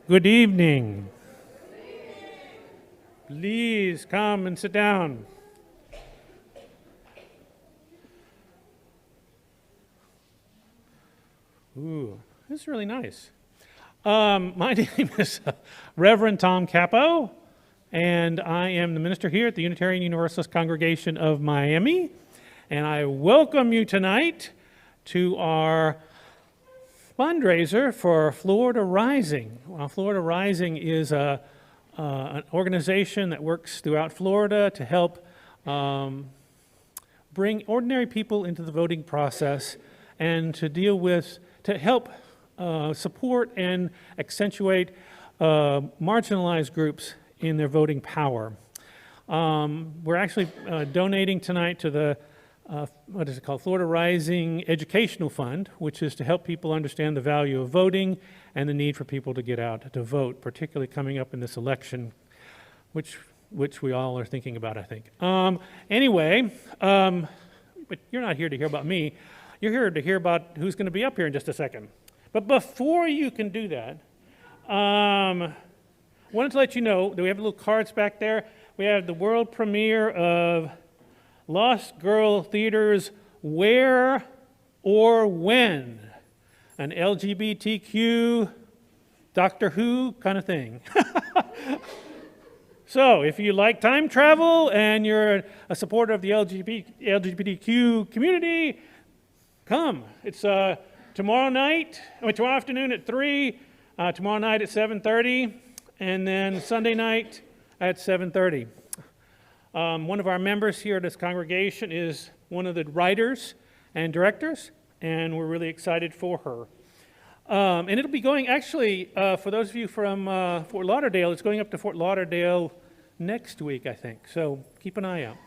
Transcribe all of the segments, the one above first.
Good evening. Please come and sit down. Ooh, this is really nice. My name is Reverend Tom Capo, and I am the minister here at the Unitarian Universalist Congregation of Miami. And I welcome you tonight to our fundraiser for Florida Rising. Well, Florida Rising is an organization that works throughout Florida to help bring ordinary people into the voting process and to help support and accentuate marginalized groups in their voting power. We're actually donating tonight to the what is it called? Florida Rising Educational Fund, which is to help people understand the value of voting and the need for people to get out to vote, particularly coming up in this election, which we all are thinking about, I think. But you're not here to hear about me. You're here to hear about who's going to be up here in just a second. But before you can do that, I wanted to let you know that we have little cards back there. We have the world premiere of Lost Girl Theater's Where or When, an LGBTQ Doctor Who kind of thing. So if you like time travel and you're a supporter of the LGBTQ community, come. It's tomorrow afternoon at 3, tomorrow night at 7:30, and then Sunday night at 7:30. One of our members here at this congregation is one of the writers and directors, and we're really excited for her. And it'll be going, actually, for those of you from Fort Lauderdale, it's going up to Fort Lauderdale next week, I think, so keep an eye out.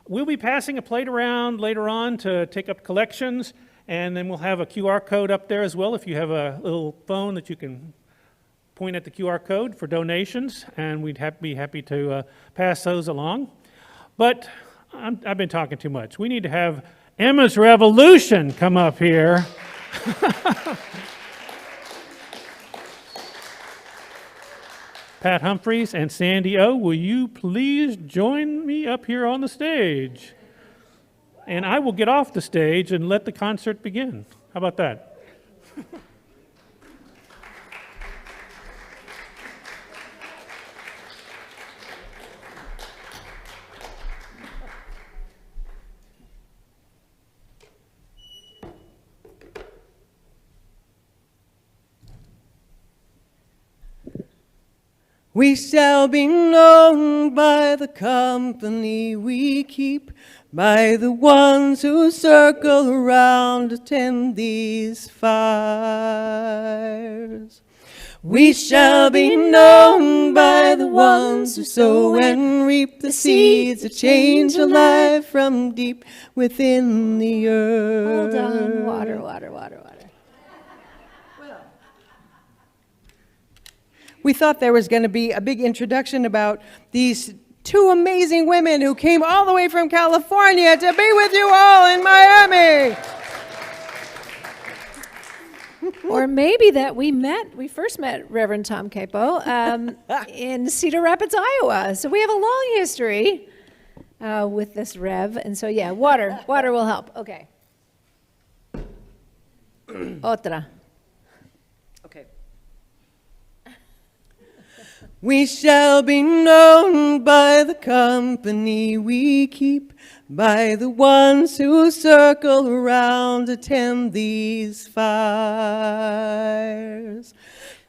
We'll be passing a plate around later on to take up collections, and then we'll have a QR code up there as well if you have a little phone that you can point at the QR code for donations, and we'd be happy to pass those along. But I've been talking too much. We need to have Emma's Revolution come up here. Pat Humphreys and Sandy O, will you please join me up here on the stage? And I will get off the stage and let the concert begin. How about that? We shall be known by the company we keep, by the ones who circle around, attend these fires. We shall be known by the ones who sow and reap the seeds that change a life from deep within the earth. Hold on, water. We thought there was going to be a big introduction about these two amazing women who came all the way from California to be with you all in Miami. Or maybe that we first met Reverend Tom Capo in Cedar Rapids, Iowa. So we have a long history with this Rev. And so, yeah, water will help. Okay. Otra. Okay. We shall be known by the company we keep, by the ones who circle around, attend these fires.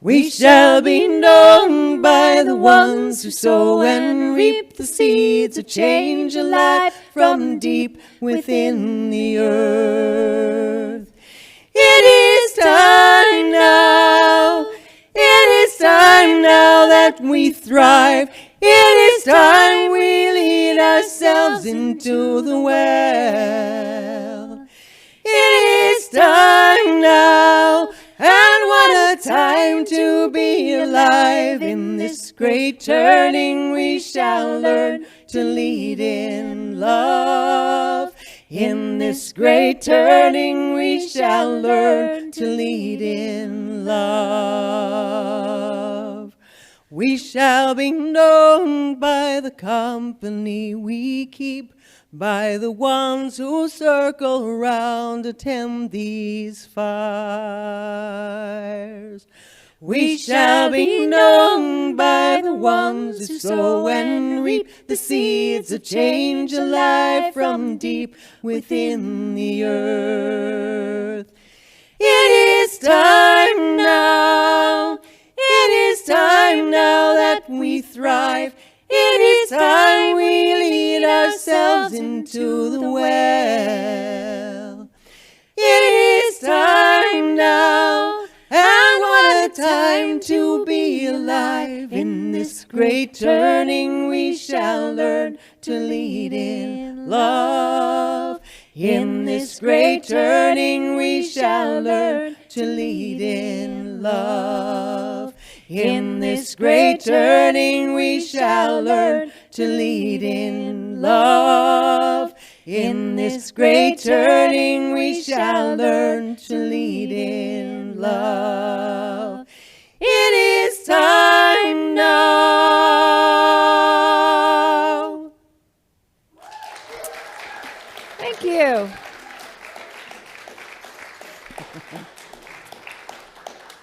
We shall be known by the ones who sow and reap the seeds of change a life from deep within the earth. It is time now. It is time now that we thrive. It is time we lead ourselves into the well. It is time now, and what a time to be alive. In this great turning we shall learn to lead in love. In this great turning we shall learn to lead in love. We shall be known by the company we keep, by the ones who circle around to tend these fires. We shall be known by the ones who sow and reap the seeds of change alive from deep within the earth. It is time now. It is time now that we thrive. It is time we lead ourselves into the well. It is time now, and what a time to be alive. In this great turning we shall learn to lead in love. In this great turning we shall learn to lead in love. In this great turning we shall learn to lead in love. In this great turning we shall learn to lead in love. It is time now. Thank you.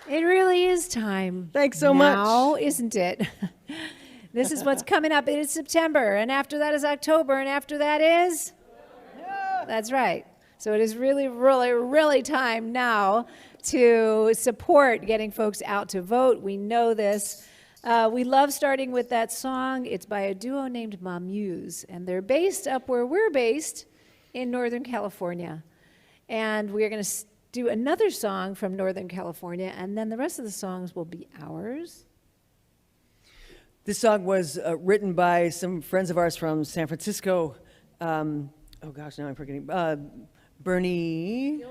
It really is time. Thanks so much. Now, isn't it? This is what's coming up. It is September, and after that is October, and after that is? That's right. So it is really, really, really time now to support getting folks out to vote. We know this. We love starting with that song. It's by a duo named Mamuse, and they're based up where we're based in Northern California. And we're going to do another song from Northern California, and then the rest of the songs will be ours. This song was written by some friends of ours from San Francisco. Oh gosh, now I'm forgetting. Bernie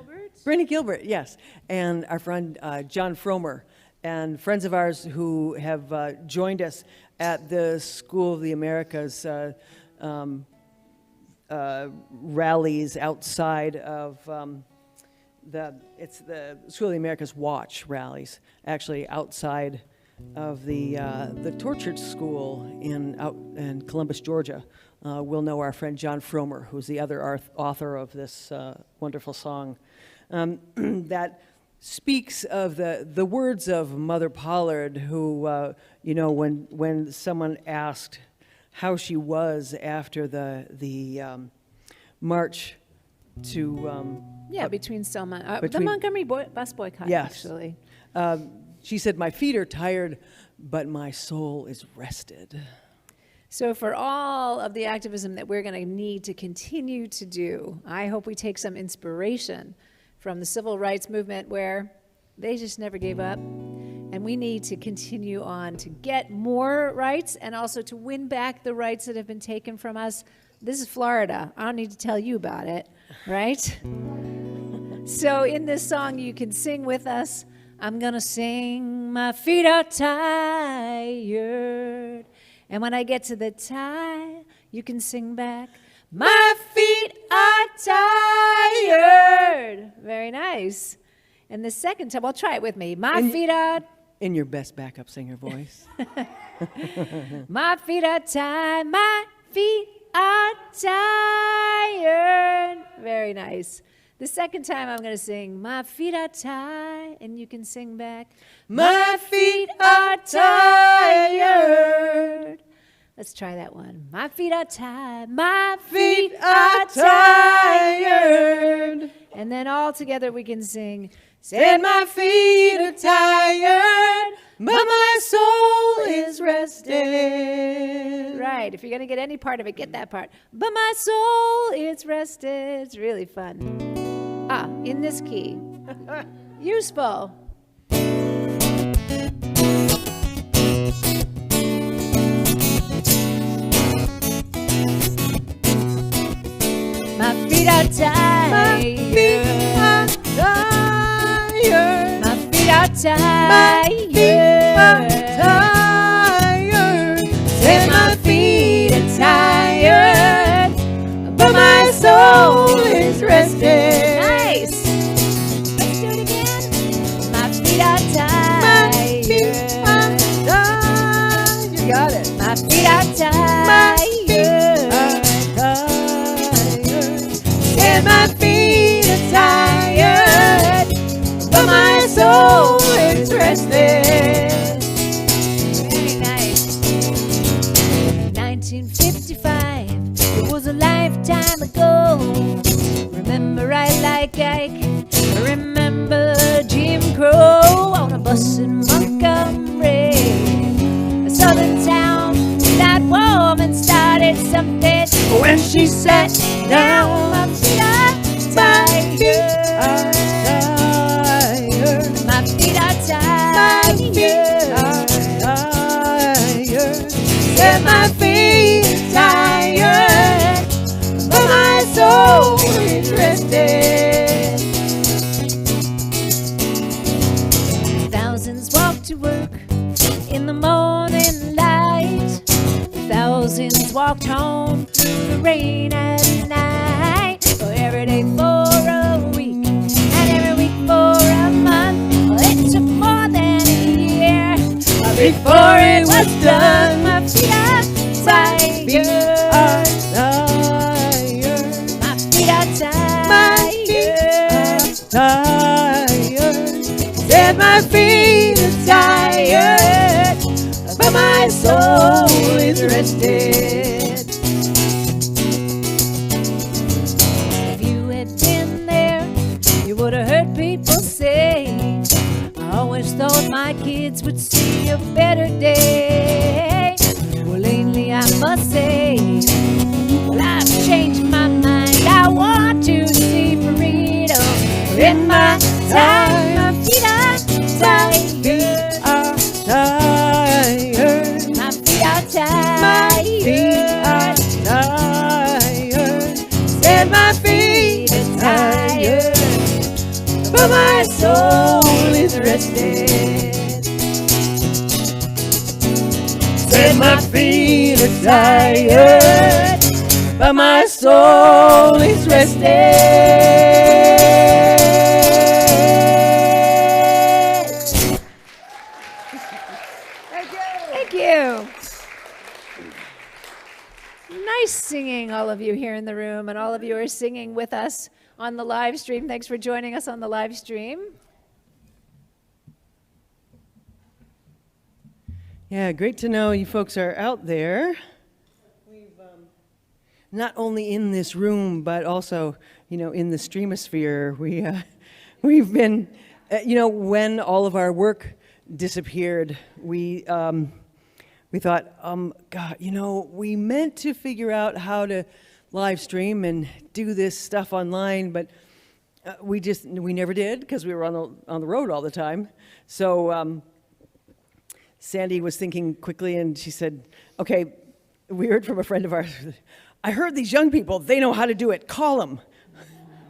Gilbert, yes. And our friend John Fromer, and friends of ours who have joined us at the School of the Americas rallies outside of it's the School of the Americas Watch rallies, actually outside of the Tortured School in Columbus, Georgia. We'll know our friend John Fromer, who's the other author of this wonderful song that speaks of the words of Mother Pollard, who when someone asked how she was after the march to between Selma, the Montgomery bus boycott, yes. Actually. She said, "My feet are tired, but my soul is rested." So for all of the activism that we're going to need to continue to do, I hope we take some inspiration from the civil rights movement, where they just never gave up. And we need to continue on to get more rights and also to win back the rights that have been taken from us. This is Florida. I don't need to tell you about it, right? So in this song, you can sing with us. I'm gonna sing, my feet are tired. And when I get to the tie, you can sing back, my feet are tired. Very nice. And the second time, well, try it with me. My feet are... In your best backup singer voice. My feet are tired, my feet are tired. Very nice. The second time I'm going to sing, my feet are tired, and you can sing back, my feet are tired. Let's try that one. My feet are tired, my feet are tired. And then all together we can sing, said my feet are tired, but my soul is rested. Right, if you're going to get any part of it, get that part. But my soul is rested. It's really fun. In this key. Useful. My feet are tired. My feet are tired. My feet are tired. My feet are tired. Say my feet are tired, but my soul is rested. Nice. Let's do it again. My feet feet are tired. You got it. My feet are tired. And my feet are tired, but my soul is rested. Very nice. 1955, it was a lifetime ago. Remember I like Ike, remember Jim Crow on a bus in Montgomery, a southern town. That woman started something When she sat down, my feet are tired. My feet are tired. and my feet are tired, but my soul is rested. Thousands walk to work in the morning light. Thousands walked home through the rain at night. For every day for a week, and every week for a month. Well, it took more than a year before it was done. My feet are tired. My feet are tired. Said my feet are tired, but my soul is rested. If you had been there, you would have heard people say, I always thought my kids would see a better day. Well, lately I must say, well, I've changed my mind. I want to see freedom in my time. My feet are tired. My feet are tired. Said my feet are tired, but my soul is rested. Said my feet are tired, but my soul is rested. Thank you. Nice singing, all of you here in the room, and all of you are singing with us on the live stream. Thanks for joining us on the live stream. Yeah, great to know you folks are out there. We've not only in this room, but also, in the streamosphere. We've been, when all of our work disappeared, we thought, God, we meant to figure out how to live stream and do this stuff online, but we never did because we were on the road all the time. So Sandy was thinking quickly, and she said, okay, we heard from a friend of ours, I heard these young people, they know how to do it, call them.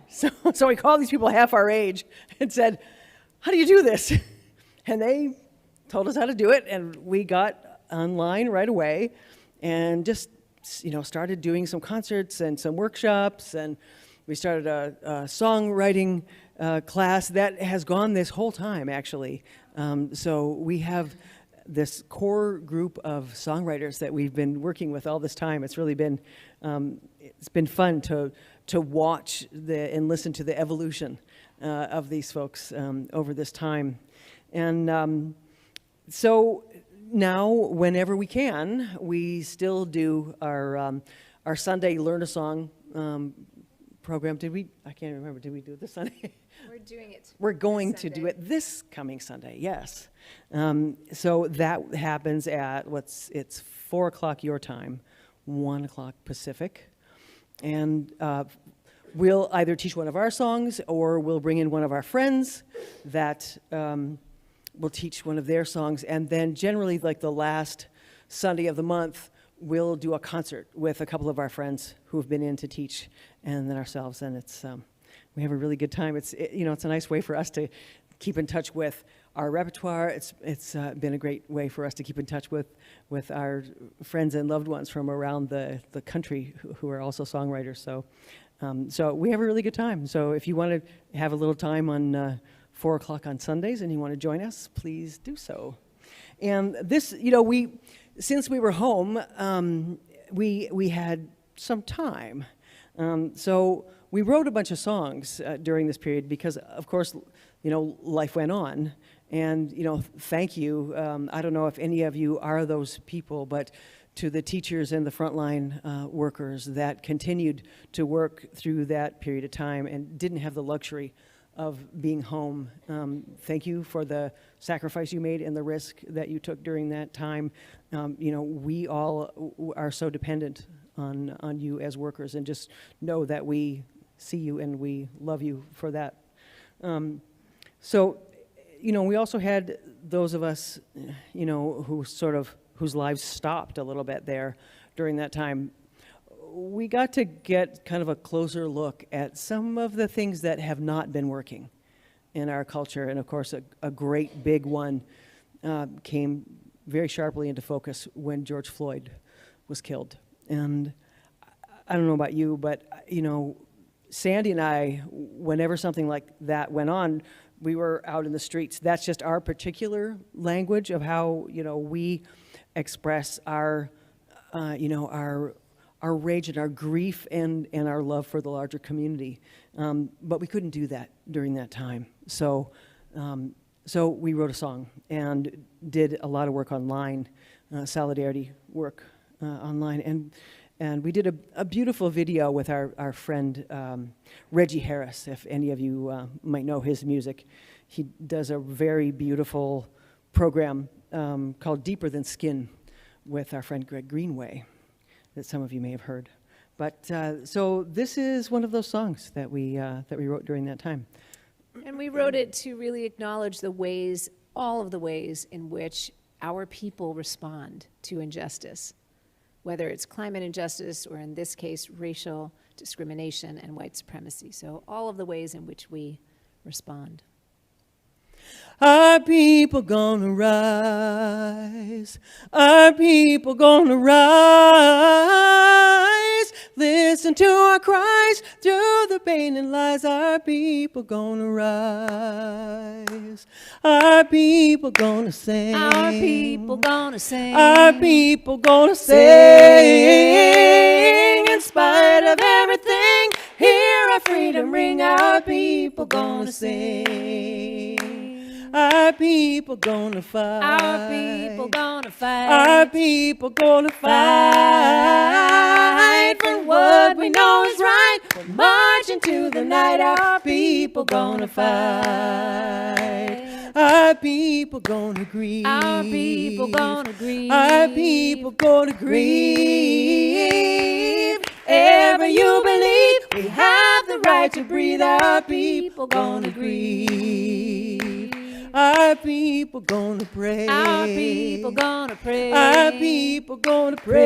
So we called these people half our age and said, how do you do this? And they told us how to do it, and we got online right away and just started doing some concerts and some workshops, and we started a songwriting class that has gone this whole time, actually. So we have this core group of songwriters that we've been working with all this time. It's really been fun to watch and listen to the evolution of these folks over this time. And so now, whenever we can, we still do our Sunday Learn a Song program. Did we? I can't remember. Did we do it this Sunday? We're doing it. We're going to do it this coming Sunday. Yes. So that happens at it's 4 o'clock your time, 1 o'clock Pacific, and we'll either teach one of our songs or we'll bring in one of our friends that will teach one of their songs, and then generally, like the last Sunday of the month, we'll do a concert with a couple of our friends who have been in to teach, and then ourselves, and it's we have a really good time. It's a nice way for us to keep in touch with our repertoire. It's been a great way for us to keep in touch with our friends and loved ones from around the country who are also songwriters. So we have a really good time. So if you want to have a little time on 4 o'clock on Sundays and you want to join us, please do so. And this, since we were home, we had some time. So we wrote a bunch of songs during this period because, of course, life went on. And, thank you. I don't know if any of you are those people, but to the teachers and the frontline workers that continued to work through that period of time and didn't have the luxury of being home. Thank you for the sacrifice you made and the risk that you took during that time. We all are so dependent on you as workers, and just know that we see you and we love you for that. We also had those of us, whose lives stopped a little bit there during that time. We got to get kind of a closer look at some of the things that have not been working in our culture. And of course, a great big one came very sharply into focus when George Floyd was killed. And I don't know about you, but, Sandy and I, whenever something like that went on, we were out in the streets. That's just our particular language of how, we express our rage and our grief and our love for the larger community. But we couldn't do that during that time. So we wrote a song and did a lot of work online, solidarity work online. And we did a beautiful video with our friend Reggie Harris, if any of you might know his music. He does a very beautiful program called Deeper Than Skin with our friend Greg Greenway that some of you may have heard. But so this is one of those songs that we wrote during that time. And we wrote it to really acknowledge all of the ways in which our people respond to injustice, whether it's climate injustice or, in this case, racial discrimination and white supremacy. So all of the ways in which we respond. Our people gonna rise. Our people gonna rise. Listen to our cries through the pain and lies. Our people gonna rise. Our people gonna sing. Our people gonna sing. Our people gonna sing. In spite of everything, hear our freedom ring. Our people gonna sing. Our people gonna fight. Our people gonna fight. Our people gonna fight for what we know is right. We're marching to the night. Our people gonna fight. Our people gonna grieve. Our people gonna grieve. Our people gonna grieve. Ever you believe we have the right to breathe. Our people gonna grieve. Our people gonna pray. Our people gonna pray. Our people gonna pray.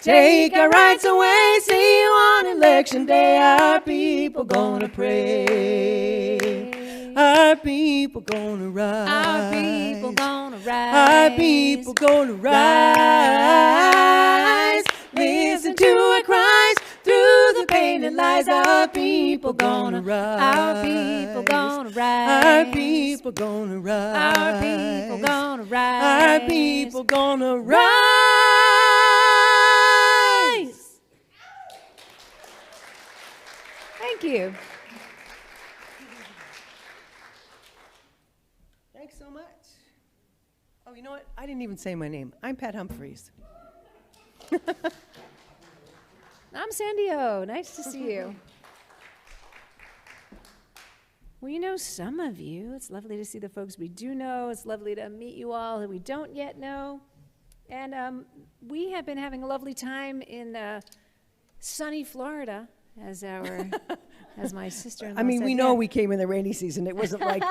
Take our rights away. See you on election day. Our people gonna pray. Our people gonna rise. Our people gonna rise. Our people gonna rise. Listen to our cries through the pain and lies. Our people gonna rise. Our people gonna rise. Our people gonna rise. Our people gonna rise. Our people gonna rise. Thank you. Thanks so much. Oh, you know what? I didn't even say my name. I'm Pat Humphreys. I'm Sandy O. Nice to see you. We know some of you. It's lovely to see the folks we do know. It's lovely to meet you all who we don't yet know. And we have been having a lovely time in sunny Florida, as my sister-in-law I mean, said. we know Yeah. we came in the rainy season. It wasn't like,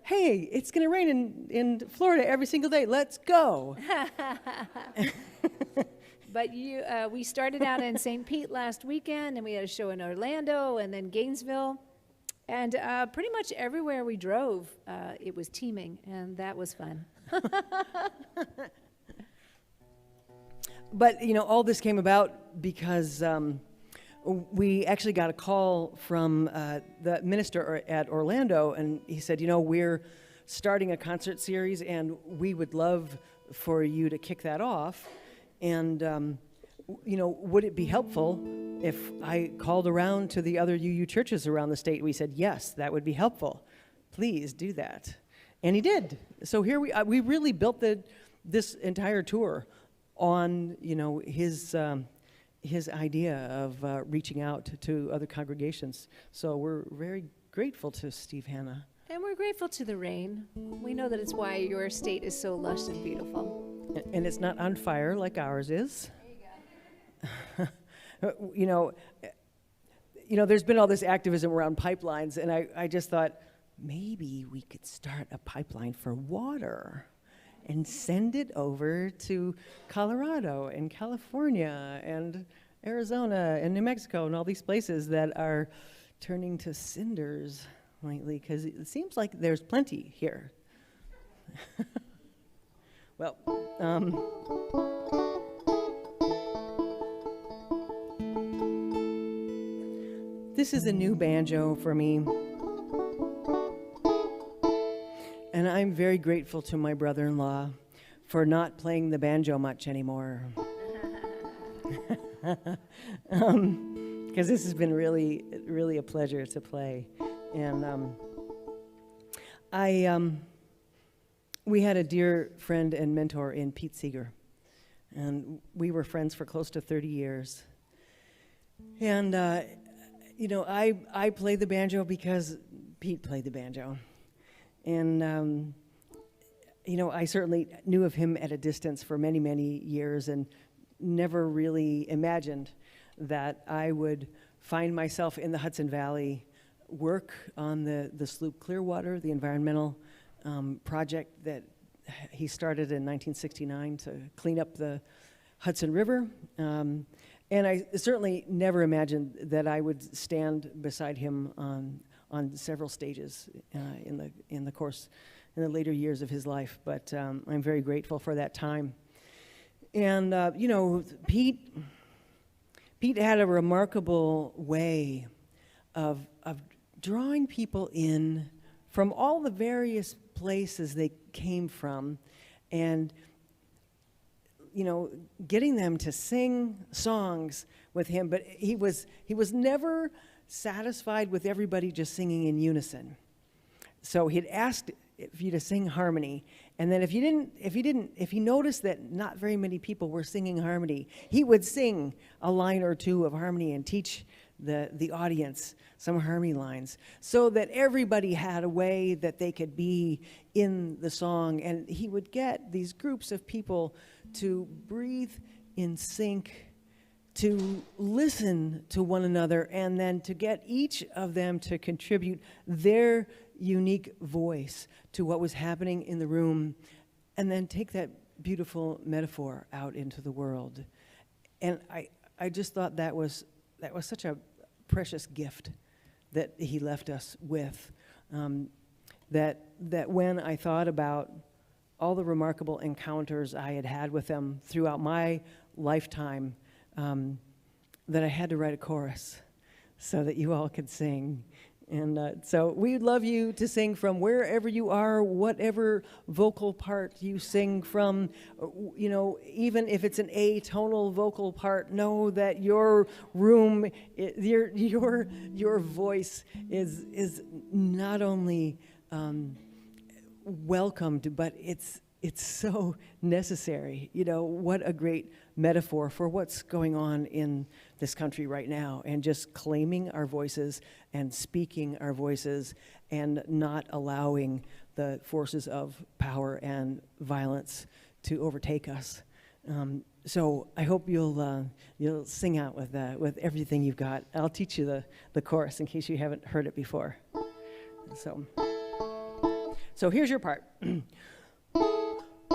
hey, it's going to rain in Florida every single day. Let's go. But we started out in St. Pete last weekend, and we had a show in Orlando, and then Gainesville. And pretty much everywhere we drove, it was teeming, and that was fun. But, all this came about because we actually got a call from the minister at Orlando, and he said, we're starting a concert series, and we would love for you to kick that off. And, would it be helpful if I called around to the other UU churches around the state? We said, yes, that would be helpful. Please do that. And he did. So here we really built this entire tour on, his idea of reaching out to other congregations. So we're very grateful to Steve Hanna. And we're grateful to the rain. We know that it's why your state is so lush and beautiful. And it's not on fire like ours is. There you go. There's been all this activism around pipelines, and I just thought, maybe we could start a pipeline for water and send it over to Colorado and California and Arizona and New Mexico and all these places that are turning to cinders lately, because it seems like there's plenty here. Well, this is a new banjo for me. And I'm very grateful to my brother-in-law for not playing the banjo much anymore. Because this has been really, really a pleasure to play. And we had a dear friend and mentor in Pete Seeger. And we were friends for close to 30 years. And, I played the banjo because Pete played the banjo. And, I certainly knew of him at a distance for many, many years and never really imagined that I would find myself in the Hudson Valley, work on the Sloop Clearwater, the environmental project that he started in 1969 to clean up the Hudson River. And I certainly never imagined that I would stand beside him on several stages in the later years of his life, but I'm very grateful for that time. And Pete had a remarkable way of drawing people in from all the various places they came from, and getting them to sing songs with him. But he was never satisfied with everybody just singing in unison. So he'd asked you to sing harmony, and then if he noticed that not very many people were singing harmony, he would sing a line or two of harmony and teach the audience some harmony lines, so that everybody had a way that they could be in the song. And he would get these groups of people to breathe in sync, to listen to one another, and then to get each of them to contribute their unique voice to what was happening in the room, and then take that beautiful metaphor out into the world. And I just thought that was such a precious gift that he left us with, that when I thought about all the remarkable encounters I had had with them throughout my lifetime, that I had to write a chorus so that you all could sing. And so we'd love you to sing from wherever you are, whatever vocal part you sing from. Even if it's an atonal vocal part, know that your room, your voice is not only welcomed, but it's so necessary. What a great metaphor for what's going on in this country right now, and just claiming our voices and speaking our voices and not allowing the forces of power and violence to overtake us. So I hope you'll sing out with everything you've got. I'll teach you the chorus in case you haven't heard it before. So here's your part.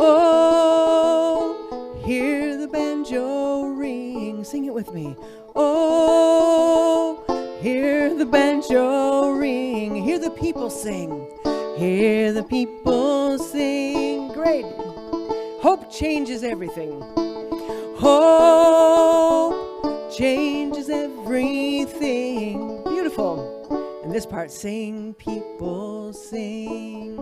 Oh, hear the banjo ring. Sing it with me. Oh, hear the banjo ring. Hear the people sing. Hear the people sing. Great. Hope changes everything. Hope changes everything. Beautiful. And this part, sing, people, sing.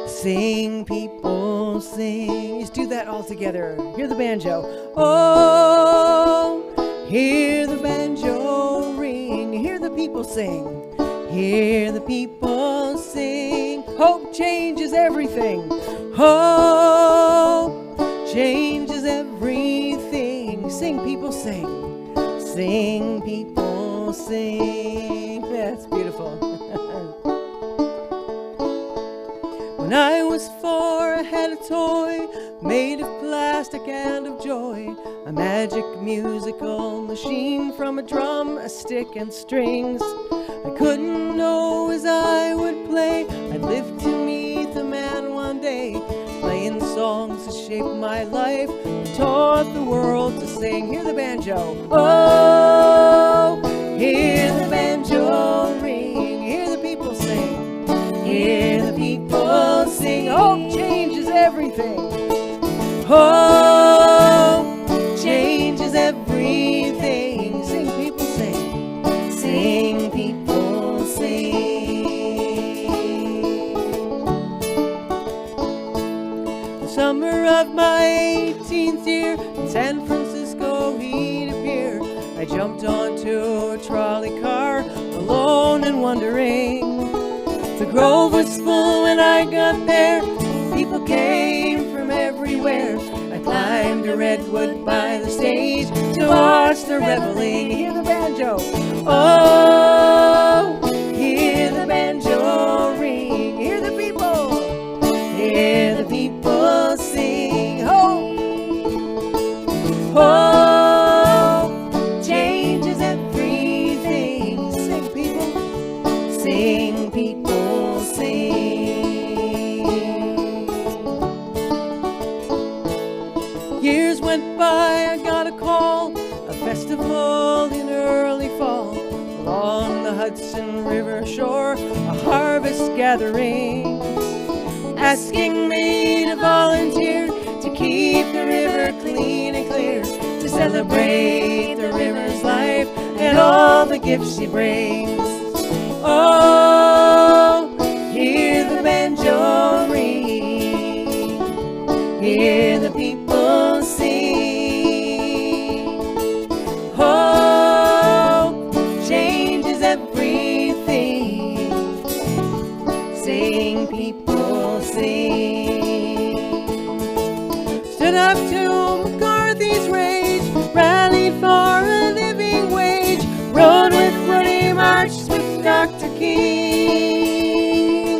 Sing, people, sing. Let's do that all together. Hear the banjo. Oh, hear the banjo ring. Hear the people sing. Hear the people sing. Hope changes everything. Hope changes everything. Sing, people, sing. Sing, people, sing. That's beautiful. When I was 4, I had a toy made of plastic and of joy. A magic musical machine from a drum, a stick, and strings. I couldn't know as I would play I'd live to meet the man one day, playing songs that shaped my life, taught the world to sing. Hear the banjo. Oh, hear the banjo ring. Hear the people sing. Hear the people sing. Hope changes everything. Hope changes everything. Sing, people, sing. Sing, people, sing. The summer of my 18th year in San Francisco he'd appear. I jumped onto a trolley car, alone and wondering. The Grove was full when I got there. People came from everywhere. I climbed a redwood by the stage to watch the reveling. Hear the banjo. Oh, hear the banjo ring. Hear the people. Hear the people sing. Hope, hope changes everything. Sing, people. Sing, people, sing. Years went by, I got a call, a festival in early fall. Along the Hudson River shore, a harvest gathering, asking me to volunteer to keep the river clean and clear, to celebrate the river's life and all the gifts she brings. Oh, hear the banjo ring. Hear the people sing. Hope changes everything. Sing, people, sing. Stood up to McCarthy's rage, rallied for a living wage, rode with Woody, marched with Dr. King.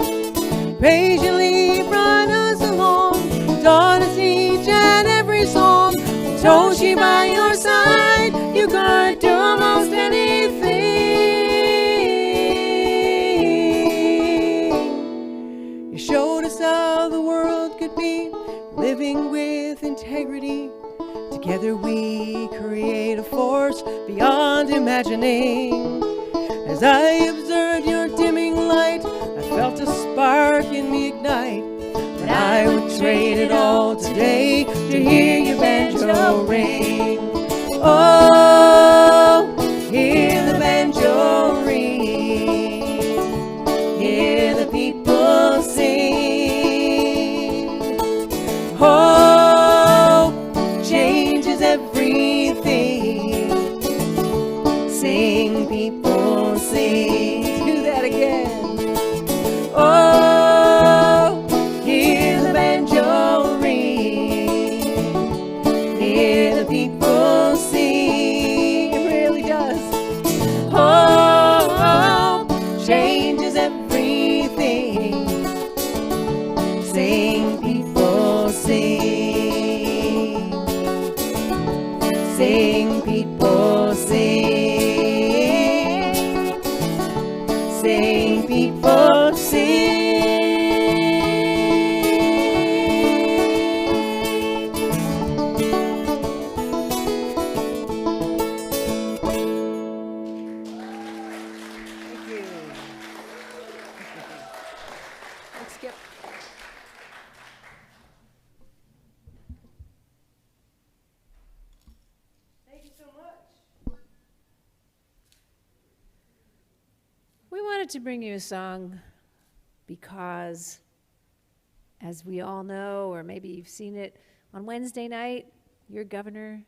Patiently brought us along, taught us each and every song. Told she by your side, you could do almost anything. You showed us how the world could be, living with integrity. Together we create a force beyond imagining. As I observed your dimming light, I felt a spark in me ignite. And I would trade it all today to hear your banjo ring. Oh, hear the banjo ring. Hear the people sing. Hope changes everything. Sing, people, sing. Do that again. Oh, hear the banjo ring. Hear the people sing. It really does. Oh, changes everything. Sing, people, sing. Sing, people, sing. Sing, people, sing. Thank you. Thanks, Skip. Thank you so much. wanted to bring you a song because, as we all know, or maybe you've seen it, on Wednesday night, your governor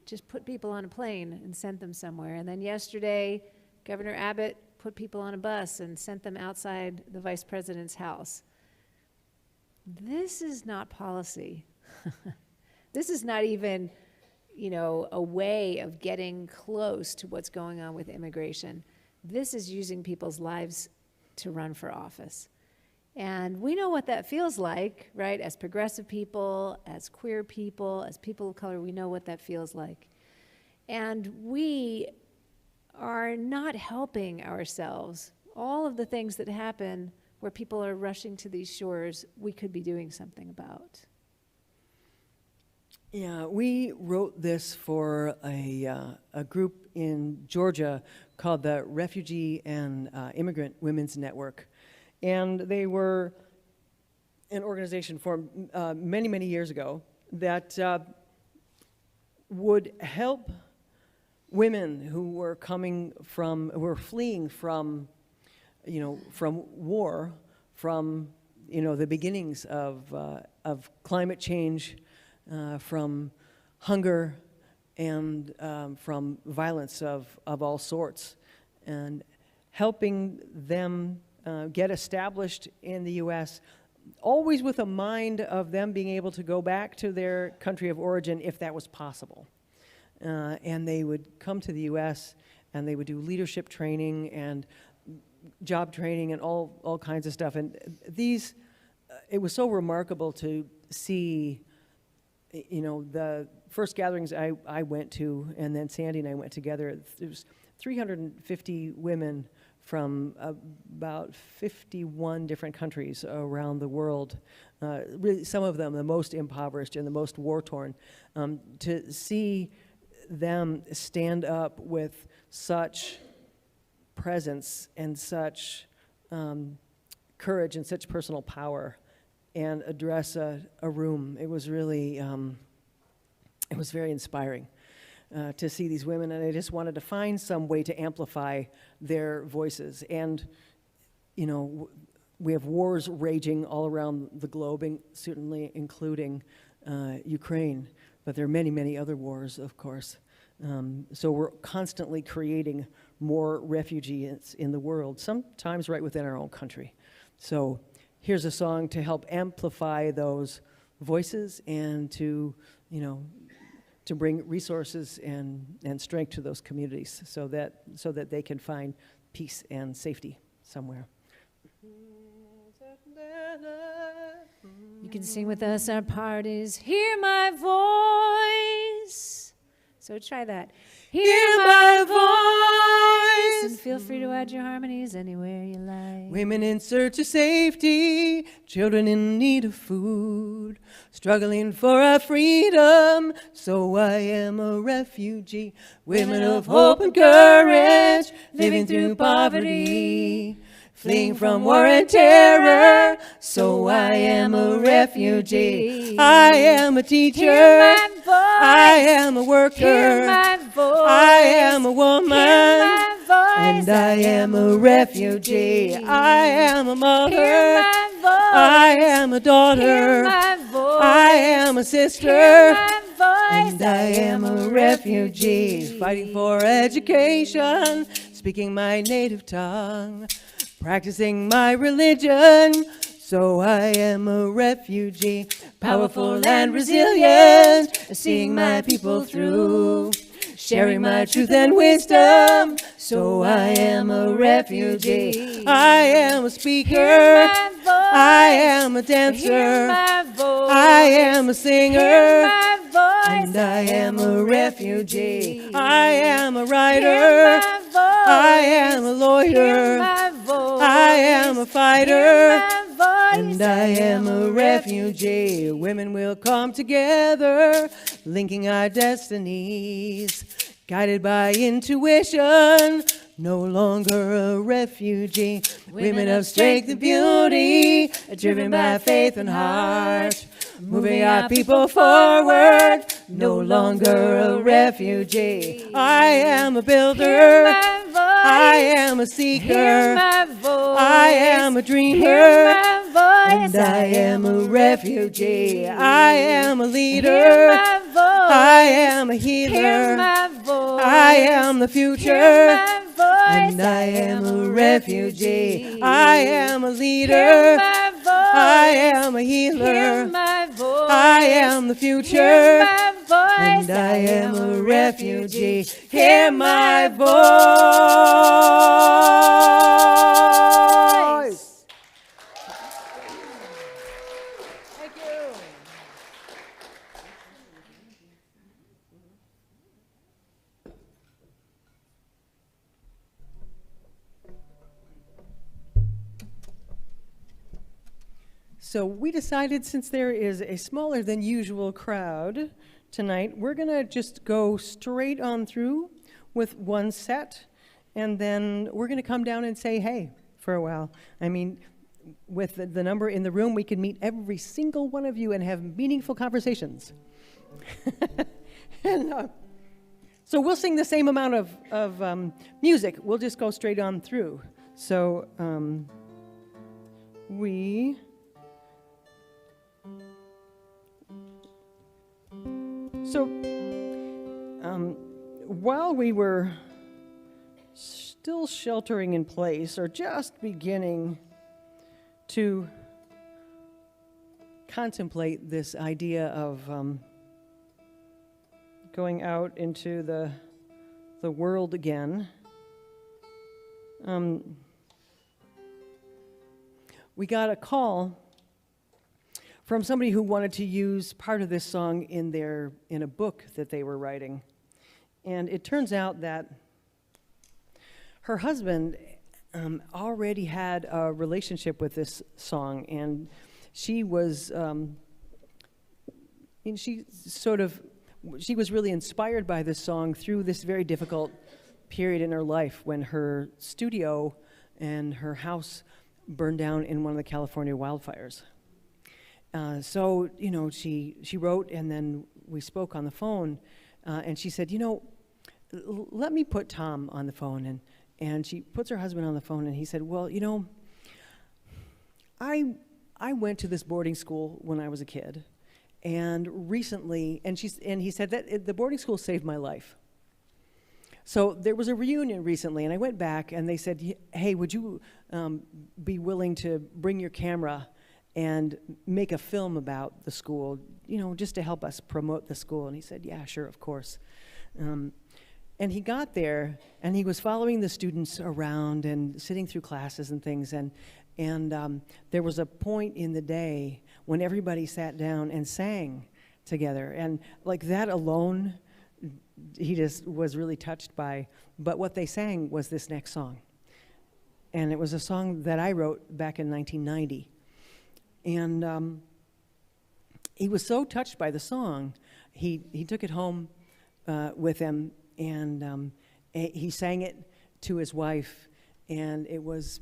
just put people on a plane and sent them somewhere. And then yesterday, Governor Abbott put people on a bus and sent them outside the vice president's house. This is not policy. This is not even, a way of getting close to what's going on with immigration. This is using people's lives to run for office. And we know what that feels like, right? As progressive people, as queer people, as people of color, we know what that feels like. And we are not helping ourselves. All of the things that happen where people are rushing to these shores, we could be doing something about. Yeah, we wrote this for a group in Georgia called the Refugee and Immigrant Women's Network. And they were an organization formed many, many years ago that would help women who were fleeing from war, from the beginnings of climate change, from hunger, and from violence of all sorts, and helping them get established in the U.S., always with a mind of them being able to go back to their country of origin if that was possible. And they would come to the U.S. and they would do leadership training and job training and all kinds of stuff. And it was so remarkable to see, the first gatherings I went to, and then Sandy and I went together. There was 350 women from about 51 different countries around the world, really some of them the most impoverished and the most war-torn, to see them stand up with such presence and such courage and such personal power and address a room. It was really, it was very inspiring. To see these women, and I just wanted to find some way to amplify their voices. And, we have wars raging all around the globe, certainly including Ukraine, but there are many, many other wars, of course. So we're constantly creating more refugees in the world, sometimes right within our own country. So here's a song to help amplify those voices and to bring resources and strength to those communities so that they can find peace and safety somewhere. You can sing with us our parties. Hear my voice. So try that. Hear my voice. And feel free to add your harmonies anywhere you like. Women in search of safety, children in need of food, struggling for our freedom, so I am a refugee. Women of hope and courage, living through poverty, fleeing from war and terror, so I am a refugee. I am a teacher, Hear my voice. I am a worker, Hear my voice. I am a woman, Hear my voice. and I am a refugee. I am a mother, Hear my voice. I am a daughter, Hear my voice. I am a sister, Hear my voice. and I am a refugee. Fighting for education, speaking my native tongue, practicing my religion, so I am a refugee. Powerful and resilient, seeing my people through, sharing my truth and wisdom, so I am a refugee. I am a speaker, Hear my voice. I am a dancer, Hear my voice. I am a singer, Hear my voice. and I am a refugee. I am a writer, Hear my voice. I am a lawyer, Hear my voice. I am a fighter, Hear my voice. and I am a refugee. Women will come together, linking our destinies, guided by intuition, no longer a refugee. Women of strength and beauty, driven by faith and heart, moving our people forward, no longer a refugee. I am a builder, Hear my voice. I am a seeker. Hear my voice. I am a dreamer. Hear my voice. And I am a refugee. I am a leader. Hear my voice. I am a healer. Hear my voice. I am the future. Hear my voice. And I am a refugee. I am a leader. Hear my voice. I am a Hear healer. my voice. I am the Hear future. my voice. And I am a refugee. Hear my voice. Thank you. So we decided, since there is a smaller than usual crowd tonight, we're going to just go straight on through with one set, and then we're going to come down and say hey for a while. I mean, with the number in the room, we can meet every single one of you and have meaningful conversations. and so we'll sing the same amount of music. We'll just go straight on through. So while we were still sheltering in place, or just beginning to contemplate this idea of going out into the world again, we got a call from somebody who wanted to use part of this song in a book that they were writing. And it turns out that her husband already had a relationship with this song, and she was she was really inspired by this song through this very difficult period in her life when her studio and her house burned down in one of the California wildfires. So, she wrote, and then we spoke on the phone, and she said, let me put Tom on the phone. And she puts her husband on the phone, and he said, well, I went to this boarding school when I was a kid, and recently, and he said that the boarding school saved my life. So there was a reunion recently, and I went back, and they said, hey, would you be willing to bring your camera and make a film about the school, just to help us promote the school? And he said, yeah, sure, of course. And he got there, and he was following the students around and sitting through classes and things, and there was a point in the day when everybody sat down and sang together, and like that alone, he just was really touched by. But what they sang was this next song, and it was a song that I wrote back in 1990, and he was so touched by the song, he took it home with him, and he sang it to his wife, and it was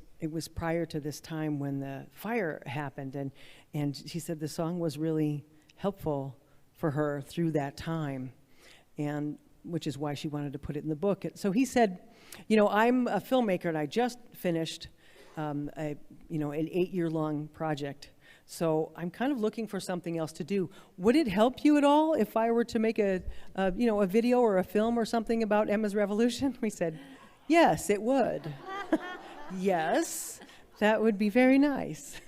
prior to this time when the fire happened, and she said the song was really helpful for her through that time, and which is why she wanted to put it in the book. So he said, I'm a filmmaker, and I just finished an 8-year-long project. So I'm kind of looking for something else to do. Would it help you at all if I were to make a video or a film or something about Emma's Revolution? We said, yes, it would. Yes, that would be very nice.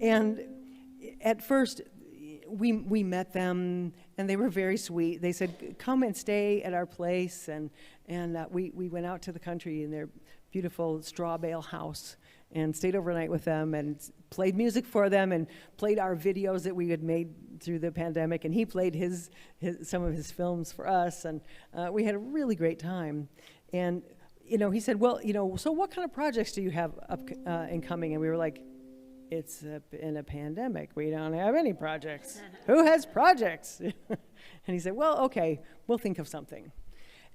And at first, we met them, and they were very sweet. They said, come and stay at our place, and we went out to the country in their beautiful straw bale house and stayed overnight with them and played music for them and played our videos that we had made through the pandemic, and he played some of his films for us, and we had a really great time. And he said, well, so what kind of projects do you have up and coming? And we were like, it's in a pandemic. We don't have any projects. Who has projects? And he said, well, okay, we'll think of something.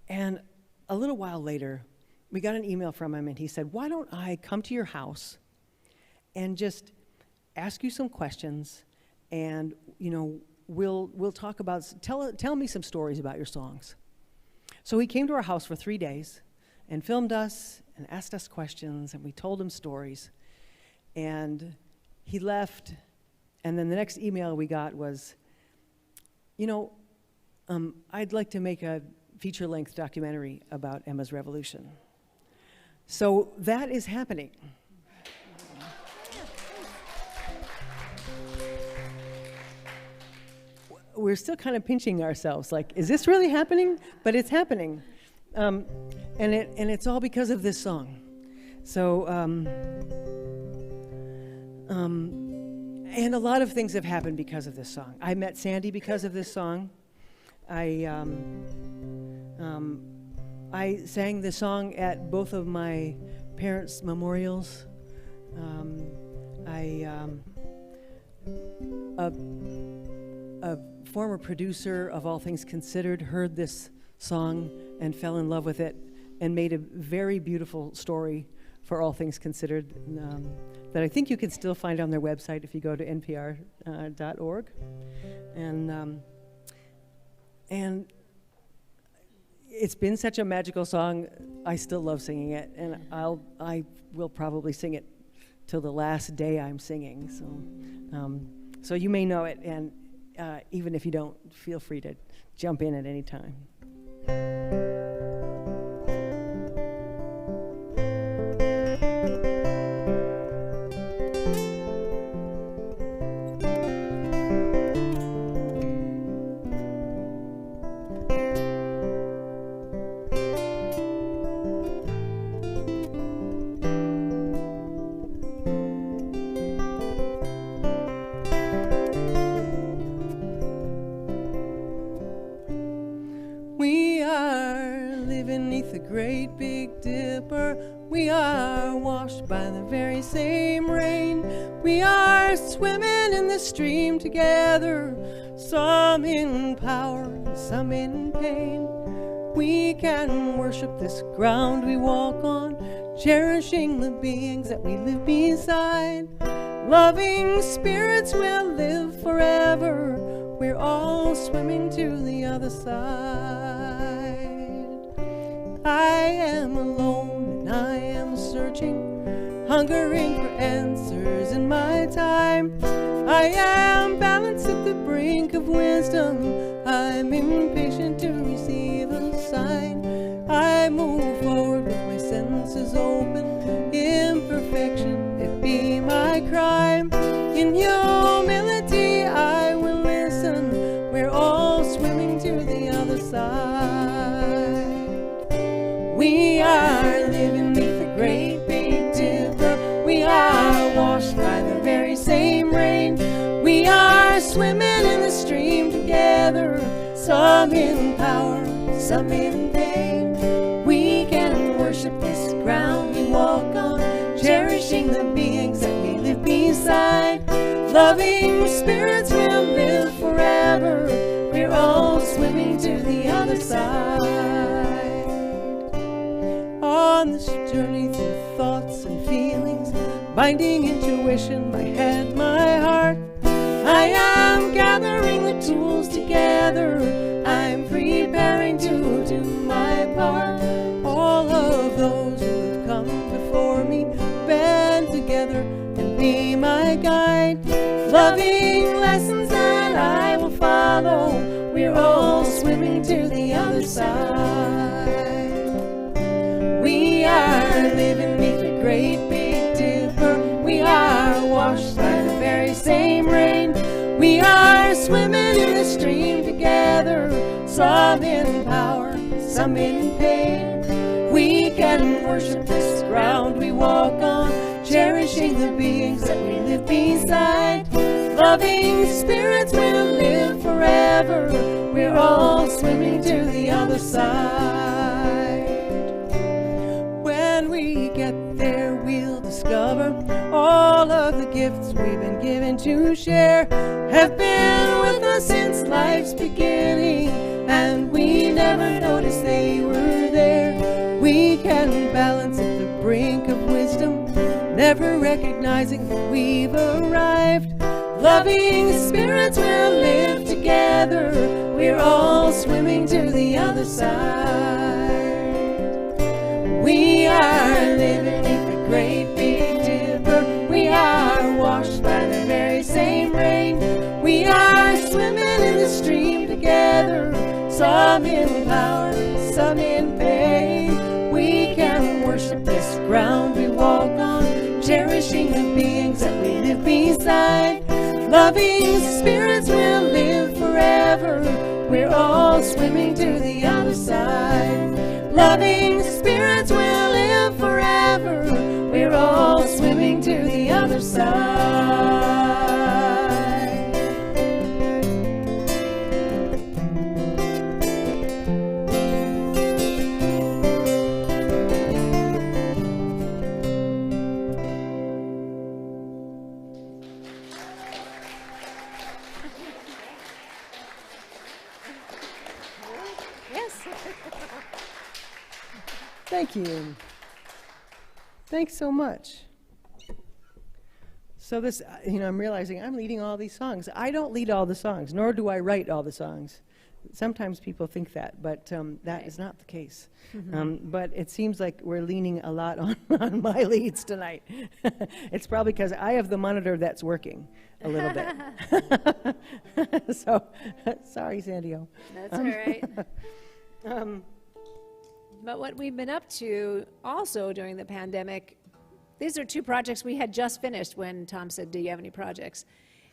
And a little while later, we got an email from him, and he said, why don't I come to your house and just ask you some questions, and we'll talk about, tell me some stories about your songs. So he came to our house for 3 days, and filmed us and asked us questions, and we told him stories. And he left, and then the next email we got was, I'd like to make a feature-length documentary about Emma's Revolution. So that is happening. We're still kind of pinching ourselves, like, is this really happening? But it's happening. And it's all because of this song. So, and a lot of things have happened because of this song. I met Sandy because of this song. I sang the song at both of my parents' memorials. A former producer of All Things Considered heard this song and fell in love with it and made a very beautiful story for All Things Considered that I think you can still find on their website if you go to npr.org. And it's been such a magical song. I still love singing it, and I will probably sing it till the last day I'm singing. So you may know it, and even if you don't, feel free to jump in at any time. Great Big Dipper, we are washed by the very same rain. We are swimming in the stream together, some in power, some in pain. We can worship this ground we walk on, cherishing the beings that we live beside. Loving spirits will live forever, we're all swimming to the other side. I am alone and I am searching, hungering for answers in my time. I am balanced at the brink of wisdom, I'm impatient to receive a sign. I move forward with my senses open, imperfection, it be my crime. In humility I will listen, we're all swimming to the other side. We are living beneath the Great Big Dipper, we are washed by the very same rain. We are swimming in the stream together, some in power, some in pain. We can worship this ground we walk on, cherishing the beings that we live beside. Loving spirits will live forever, we're all swimming to the other side. On this journey through thoughts and feelings, binding intuition, my head, my heart, I am gathering the tools together, I'm preparing to do my part. All of those who have come before me, band together and be my guide. Loving lessons that I will follow, we're all swimming to the other side. We are living beneath the Great Big Dipper, we are washed by the very same rain. We are swimming in the stream together, some in power, some in pain. We can worship this ground we walk on, cherishing the beings that we live beside. Loving spirits will live forever, we're all swimming to the other side. When we get there, we'll discover all of the gifts we've been given to share have been with us since life's beginning, and we never noticed they were there. We can balance at the brink of wisdom, never recognizing that we've arrived. Loving spirits will live together, we're all swimming to the other side. We are living beneath the great big dipper. We are washed by the very same rain. We are swimming in the stream together, some in power, some in pain. We can worship this ground we walk on, cherishing the beings that we live beside. Loving spirits will live forever. We're all swimming to the other side. Loving spirits will live forever. We're all swimming to the other side. Thank you. Thanks so much. So this, I'm realizing I'm leading all these songs. I don't lead all the songs, nor do I write all the songs. Sometimes people think that, but that is not the case. But it seems like we're leaning a lot on my leads tonight. It's probably because I have the monitor that's working a little bit. So, sorry, Sandio. That's all right. But what we've been up to also during the pandemic, these are two projects we had just finished when Tom said, do you have any projects?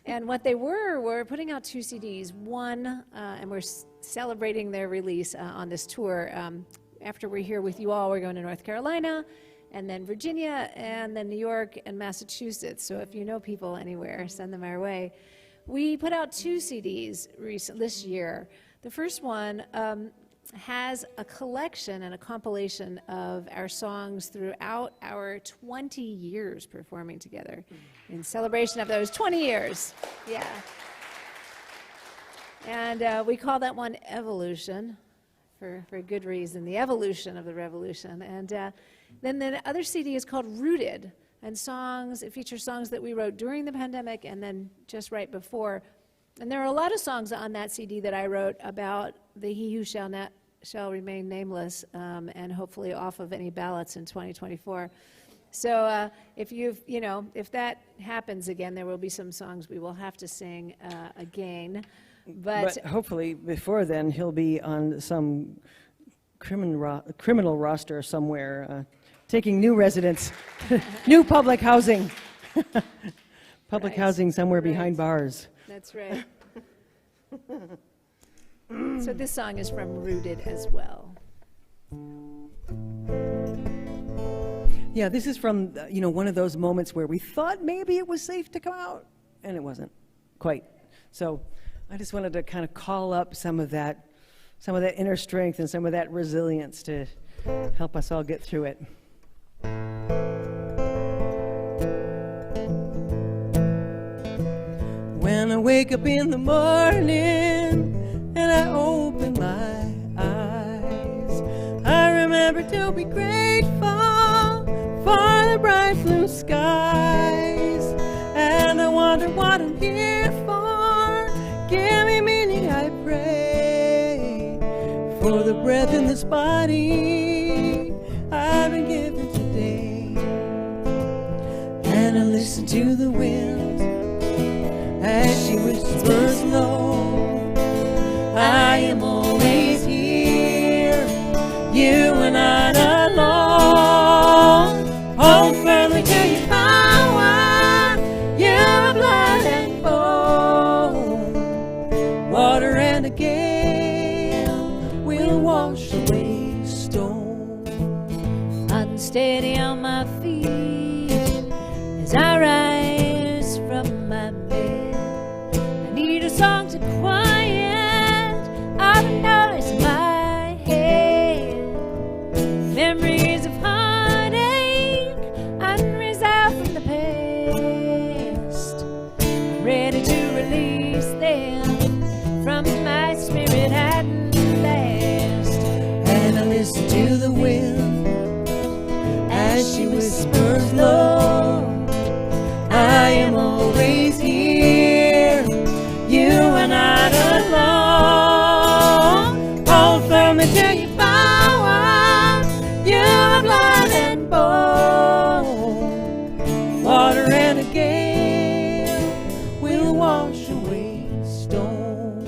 And what they were putting out 2 CDs. One, and we're celebrating their release on this tour. After we're here with you all, we're going to North Carolina, and then Virginia, and then New York and Massachusetts. So if you know people anywhere, send them our way. We put out 2 CDs this year. The first one has a collection and a compilation of our songs throughout our 20 years performing together in celebration of those 20 years. Yeah. And we call that one Evolution for good reason, the evolution of the revolution. And then the other CD is called Rooted, and it features songs that we wrote during the pandemic and then just right before. And there are a lot of songs on that CD that I wrote about the He Who Shall Remain Nameless, and hopefully off of any ballots in 2024. So if that happens again, there will be some songs we will have to sing again. But hopefully before then, he'll be on some criminal roster somewhere, taking new residents, new public housing. Public Right. housing somewhere Right. behind bars. That's right. So this song is from Rooted as well. Yeah, this is from one of those moments where we thought maybe it was safe to come out, and it wasn't quite. So I just wanted to kind of call up some of that inner strength and some of that resilience to help us all get through it. When I wake up in the morning and I open my eyes, I remember to be grateful for the bright blue skies, and I wonder what I'm here for. Give me meaning, I pray, for the breath in this body I've been given today. And I listen to the wind as she whispers low, I am always here, you are not alone. Hold firmly to your power, your blood and bone. Water and a gale will wash away stone. Unsteady on my feet as I rise from my bed. I need a song to quiet all the noise in my head. Memories of heartache unresolved from the past. I'm ready to release them from my spirit at last. And I listen to the wind as she whispers low, and a gale will wash away stone.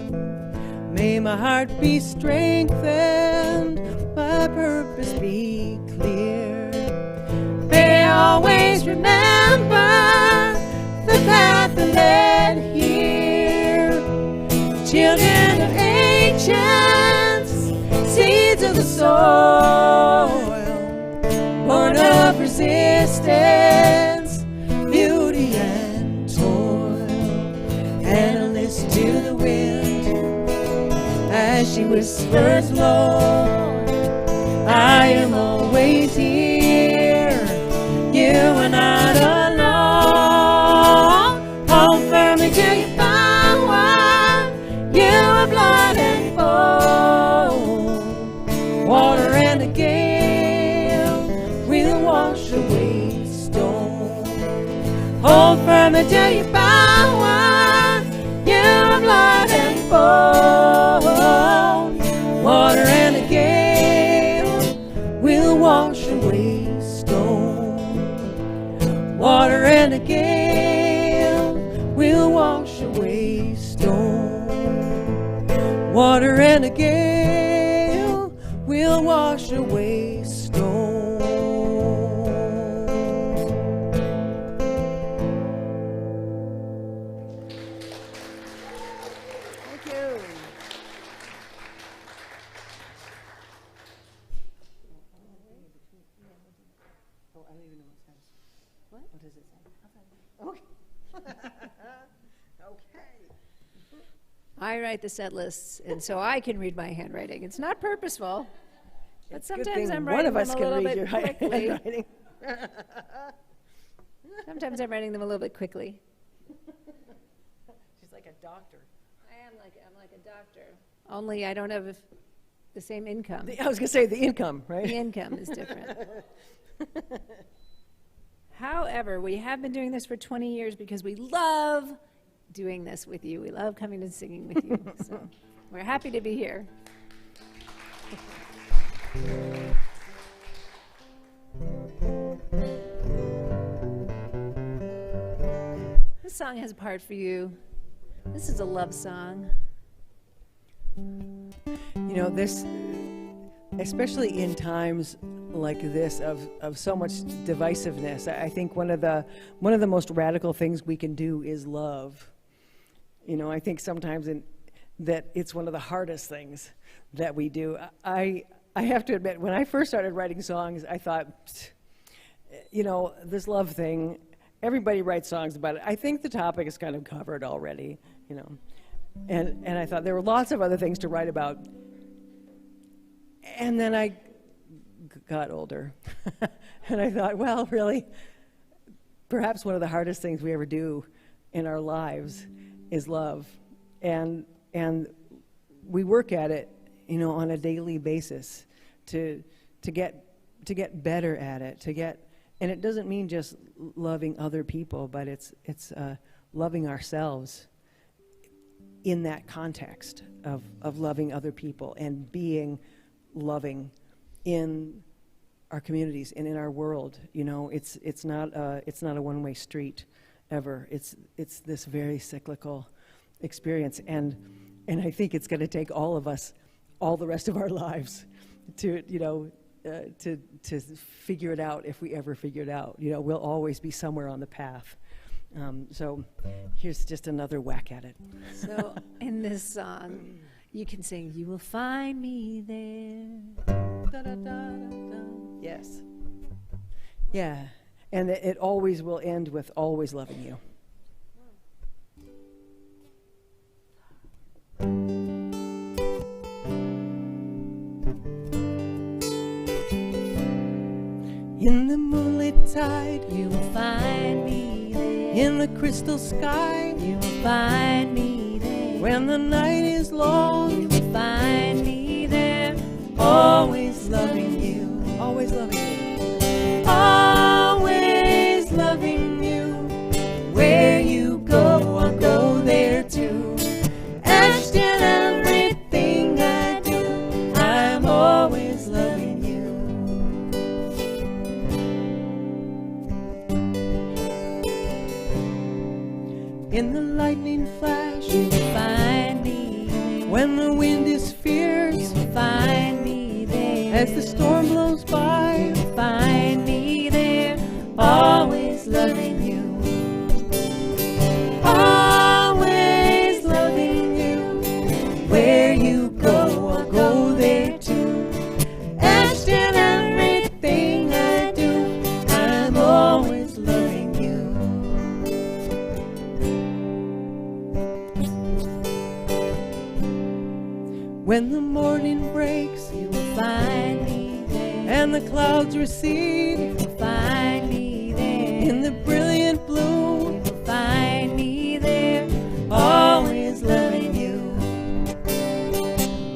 May my heart be strengthened, my purpose be clear. May I always remember the path that led here. Children of ancients, seeds of the soil, born of resistance, beauty and toil. Analyst to the wind as she whispers low, I am always here, you are not alone. Hold firmly to your power, you are blood and bone. Water and a gale will wash away stone. Hold firmly to your power, you are blood and bone. Water and a gale will wash away stone. Water and a gale will wash away stone. Water and a gale will wash away stone. Thank you. What does it say? Okay. Okay. I write the set lists, and so I can read my handwriting. It's not purposeful, but It's a good sometimes thing I'm one writing of us them a can little read bit your quickly. handwriting. Sometimes I'm writing them a little bit quickly. She's like a doctor. I'm like a doctor. Only I don't have the same income. I was going to say the income, The right? income is different. However, we have been doing this for 20 years because we love doing this with you. We love coming and singing with you. So we're happy to be here. This song has a part for you. This is a love song. You know, this, especially in times like this of so much divisiveness, I think one of the most radical things we can do is love. You know, I think sometimes that it's one of the hardest things that we do. I have to admit, when I first started writing songs, I thought, you know, this love thing, everybody writes songs about it. I think the topic is kind of covered already, you know. And I thought there were lots of other things to write about. And then I got older. And I thought, well, really, perhaps one of the hardest things we ever do in our lives is love. And we work at it, you know, on a daily basis to get better at it, and it doesn't mean just loving other people, but it's loving ourselves in that context of loving other people and being loving in our communities and in our world. You know, it's not a one-way street ever. It's this very cyclical experience, and I think it's going to take all of us all the rest of our lives to, you know, to figure it out, if we ever figure it out. You know, we'll always be somewhere on the path. So here's just another whack at it. So in this song, you can sing, "You will find me there." Da-da-da-da-da. Yes. Yeah. And it always will end with always loving you. In the moonlit tide, You will find me there. in the crystal sky, You will find me there. when the night is long, You will find me there. always loving you, always loving you, always loving you. Where you go, I'll go there too. Etched in everything I do, I'm always loving you. in the lightning flash. You will find me there. When the wind is fierce, You will find me there. as the storm blows by, You will find me there. Always loving you. always loving you. Where you go, I'll go there too. And in everything I do, I'm always loving you. When the morning breaks You will find me there. and the clouds recede, You will find me there. in the brilliant blue, You will find me there. always loving you.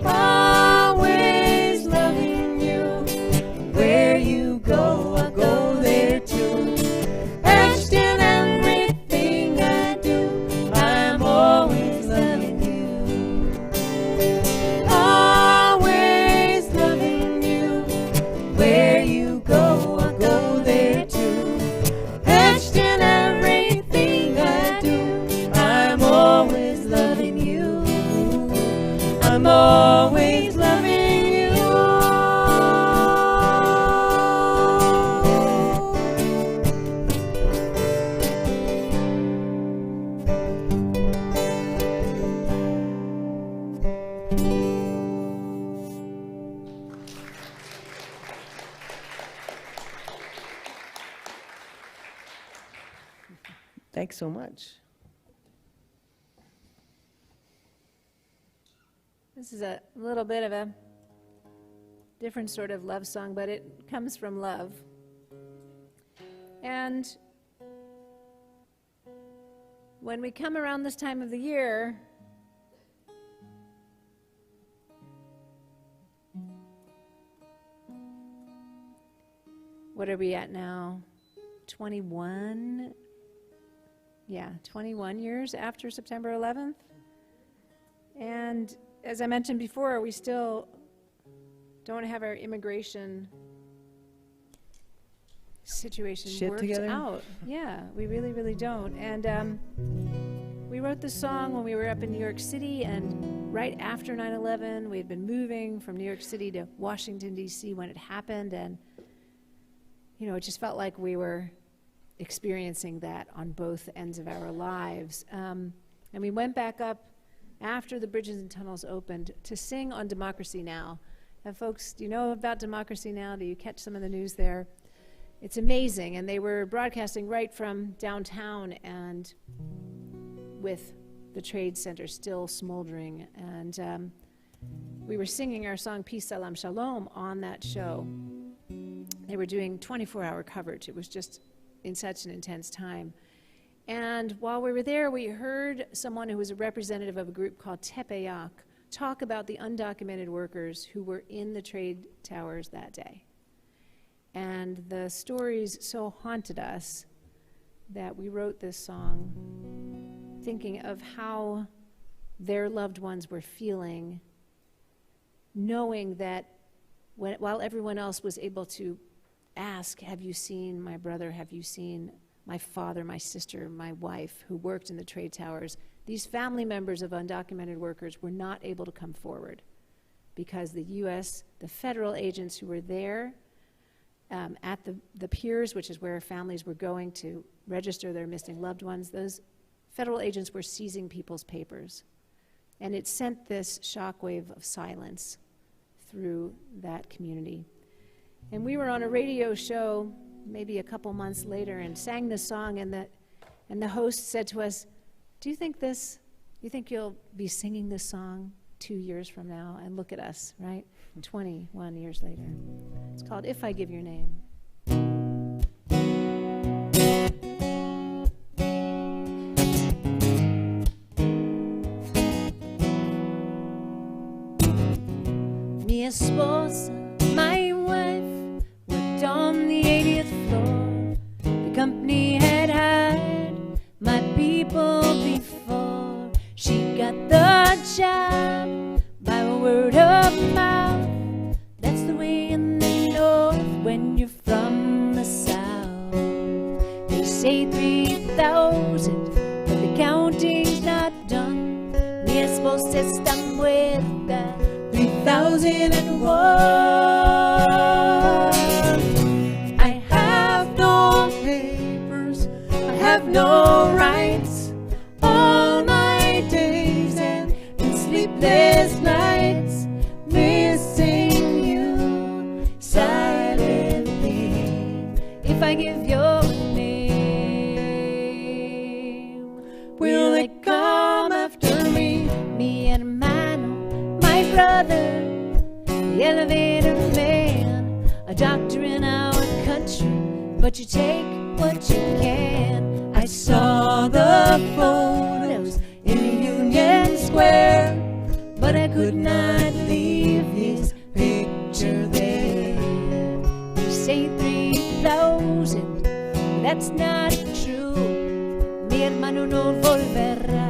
Always loving you. Where you go, I'll go there too. And in everything I do, I'm always loving you. Always loving you. Where you go, I'll go there too. And in everything I do, I'm always loving you. I'm always loving you. Thanks so much. This is a little bit of a different sort of love song, but it comes from love. And when we come around this time of the year, what are we at now? 21? Yeah, 21 years after September 11th. And as I mentioned before, we still don't have our immigration situation Shit worked together? out. Yeah, we really, really don't. And we wrote this song when we were up in New York City, and right after 9/11, we had been moving from New York City to Washington, D.C. when it happened, and you know, it just felt like we were experiencing that on both ends of our lives. And we went back up after the bridges and tunnels opened to sing on Democracy Now! And folks, do you know about Democracy Now? Do you catch some of the news there? It's amazing, and they were broadcasting right from downtown and with the Trade Center still smoldering. And we were singing our song Peace, Salam, Shalom on that show. They were doing 24-hour coverage. It was just in such an intense time. And while we were there, we heard someone who was a representative of a group called Tepeyac talk about the undocumented workers who were in the trade towers that day. And the stories so haunted us that we wrote this song thinking of how their loved ones were feeling, knowing that while everyone else was able to ask, have you seen my brother, have you seen my father, my sister, my wife, who worked in the trade towers, these family members of undocumented workers were not able to come forward because the U.S., the federal agents who were there at the piers, which is where families were going to register their missing loved ones, those federal agents were seizing people's papers. And it sent this shockwave of silence through that community. And we were on a radio show maybe a couple months later and sang this song, and the host said to us, do you think you'll be singing this song 2 years from now? And look at us, right? 21 years later. It's called If I Give Your Name. Mi esposa, my wife, worked on the 80th floor. The company had hired my people before. She got the job by word of mouth. That's the way in the north when you're from the south. They say 3,000, but they count está muerta. 3001. I have no papers, I have no rights. All my days and sleepless nights, missing you silently. If I give your name, Will they come after me? mi hermano, my brother, the elevator man, a doctor in our country, but you take what you can. I saw the photos in Union Square, but I could not leave his picture there. You say 3,000, that's not true. Mi hermano no volverá.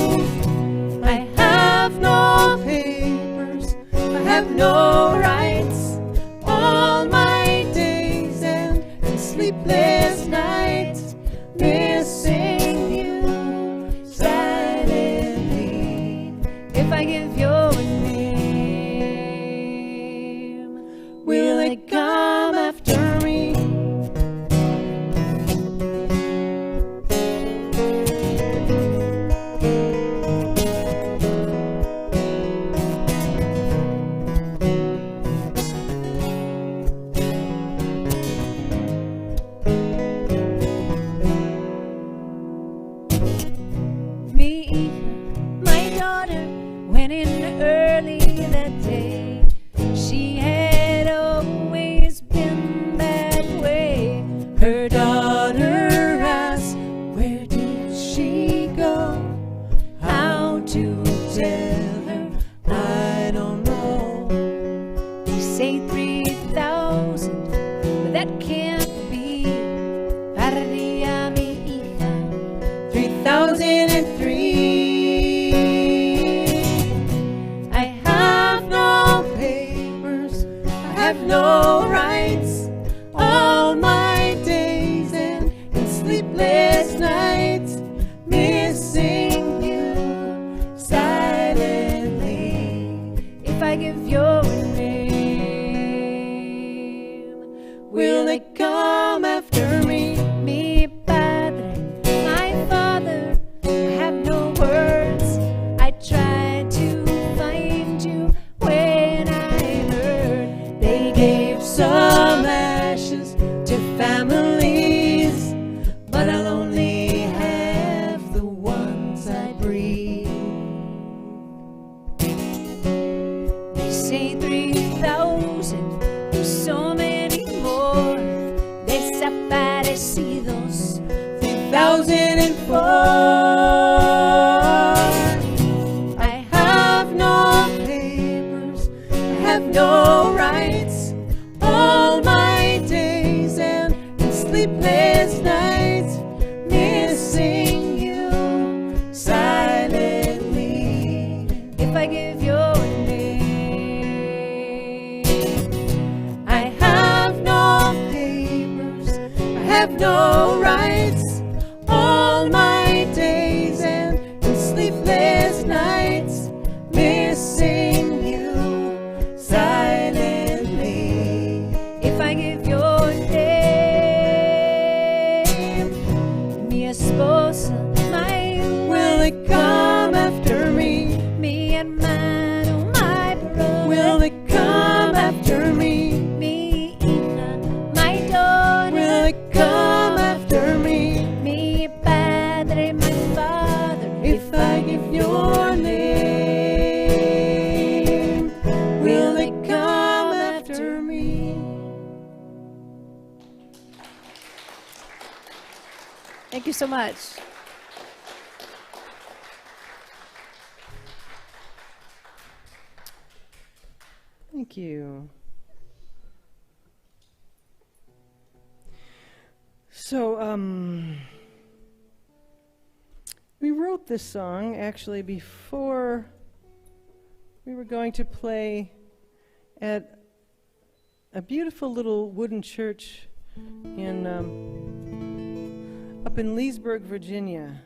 3002. I have no papers, I have no rights. All my days and sleepless nights, missing you silently. If I give your name, Will they come after me? me, my daughter, went in early that day. She had always been that way. Her daughter asked, where did she go? How to tell her, I don't know. You say 3,000, but that can't be. Perdí a mi hija. 3003. I have no papers, I have no rights. All my days and sleepless nights, missing you silently. If I give your name, Will they come after me? mi padre, my father, I have no words. I tried to find you when I heard they gave Some ashes to families, but I'll only have the ones I breathe. They say 3,000, there's so many more desaparecidos. 3004. I have no papers, I have no rights. All my days and sleepless nights, missing you silently. If I give your name, I have no papers, I have no rights. All my days and sleepless nights, missing you silently. if I give your name, mi esposa, my Will they come after me? mi hermano, my brother, Will they come after me? mi hija, my daughter, Will they come after me? mi padre, my father. If I give your name, will they come after me? Thank you so much. Thank you. So, we wrote this song actually before we were going to play at a beautiful little wooden church in up in Leesburg, Virginia.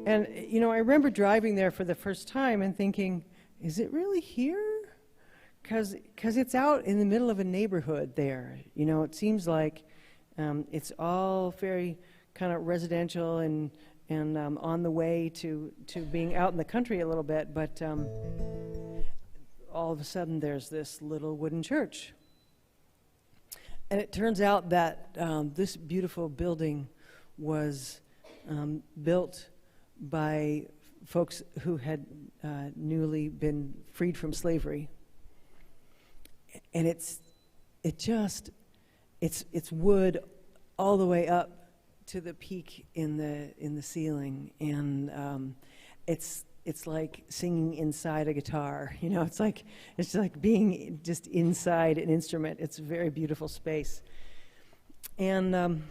And, I remember driving there for the first time and thinking, is it really here? Because it's out in the middle of a neighborhood there. It seems like it's all very kind of residential and on the way to being out in the country a little bit. But all of a sudden there's this little wooden church. And it turns out that this beautiful building was built by folks who had newly been freed from slavery, and it's wood all the way up to the peak in the ceiling, and it's like singing inside a guitar. It's like being just inside an instrument. It's a very beautiful space, and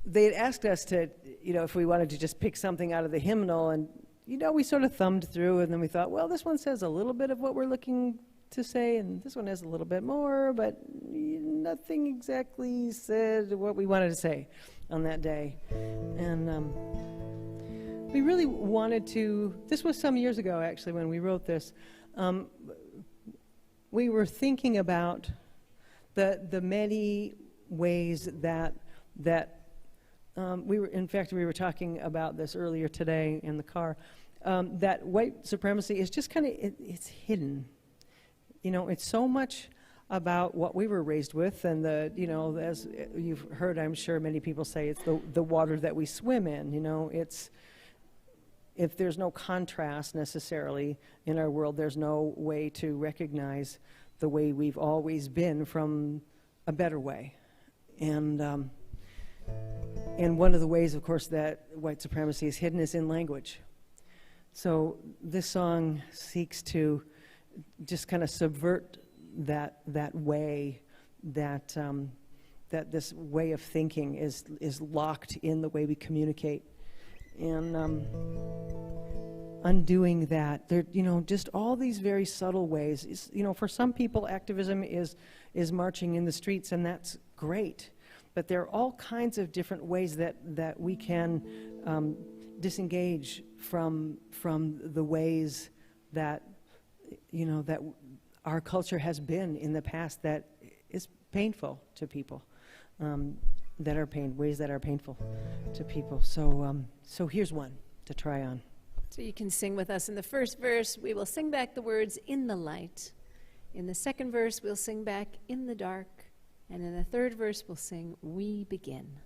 they had asked us to, if we wanted to just pick something out of the hymnal, and, we sort of thumbed through, and then we thought, well, this one says a little bit of what we're looking to say, and this one has a little bit more, but nothing exactly said what we wanted to say on that day. And we really wanted to, this was some years ago, actually, when we wrote this. We were thinking about the many ways that we were talking about this earlier today in the car, that white supremacy is just kind of, it's hidden. It's so much about what we were raised with, and as you've heard, I'm sure many people say, it's the water that we swim in. It's, if there's no contrast necessarily in our world, there's no way to recognize the way we've always been from a better way. And one of the ways, of course, that white supremacy is hidden is in language. So this song seeks to just kind of subvert that way that this way of thinking is locked in the way we communicate, and undoing that. There, just all these very subtle ways. For some people, activism is marching in the streets, and that's great. But there are all kinds of different ways that we can disengage from the ways that that our culture has been in the past, that is painful to people, ways that are painful to people. So here's one to try on. So you can sing with us. In the first verse, we will sing back the words, "in the light." In the second verse, we'll sing back, "in the dark." And in the third verse, we'll sing, "We begin."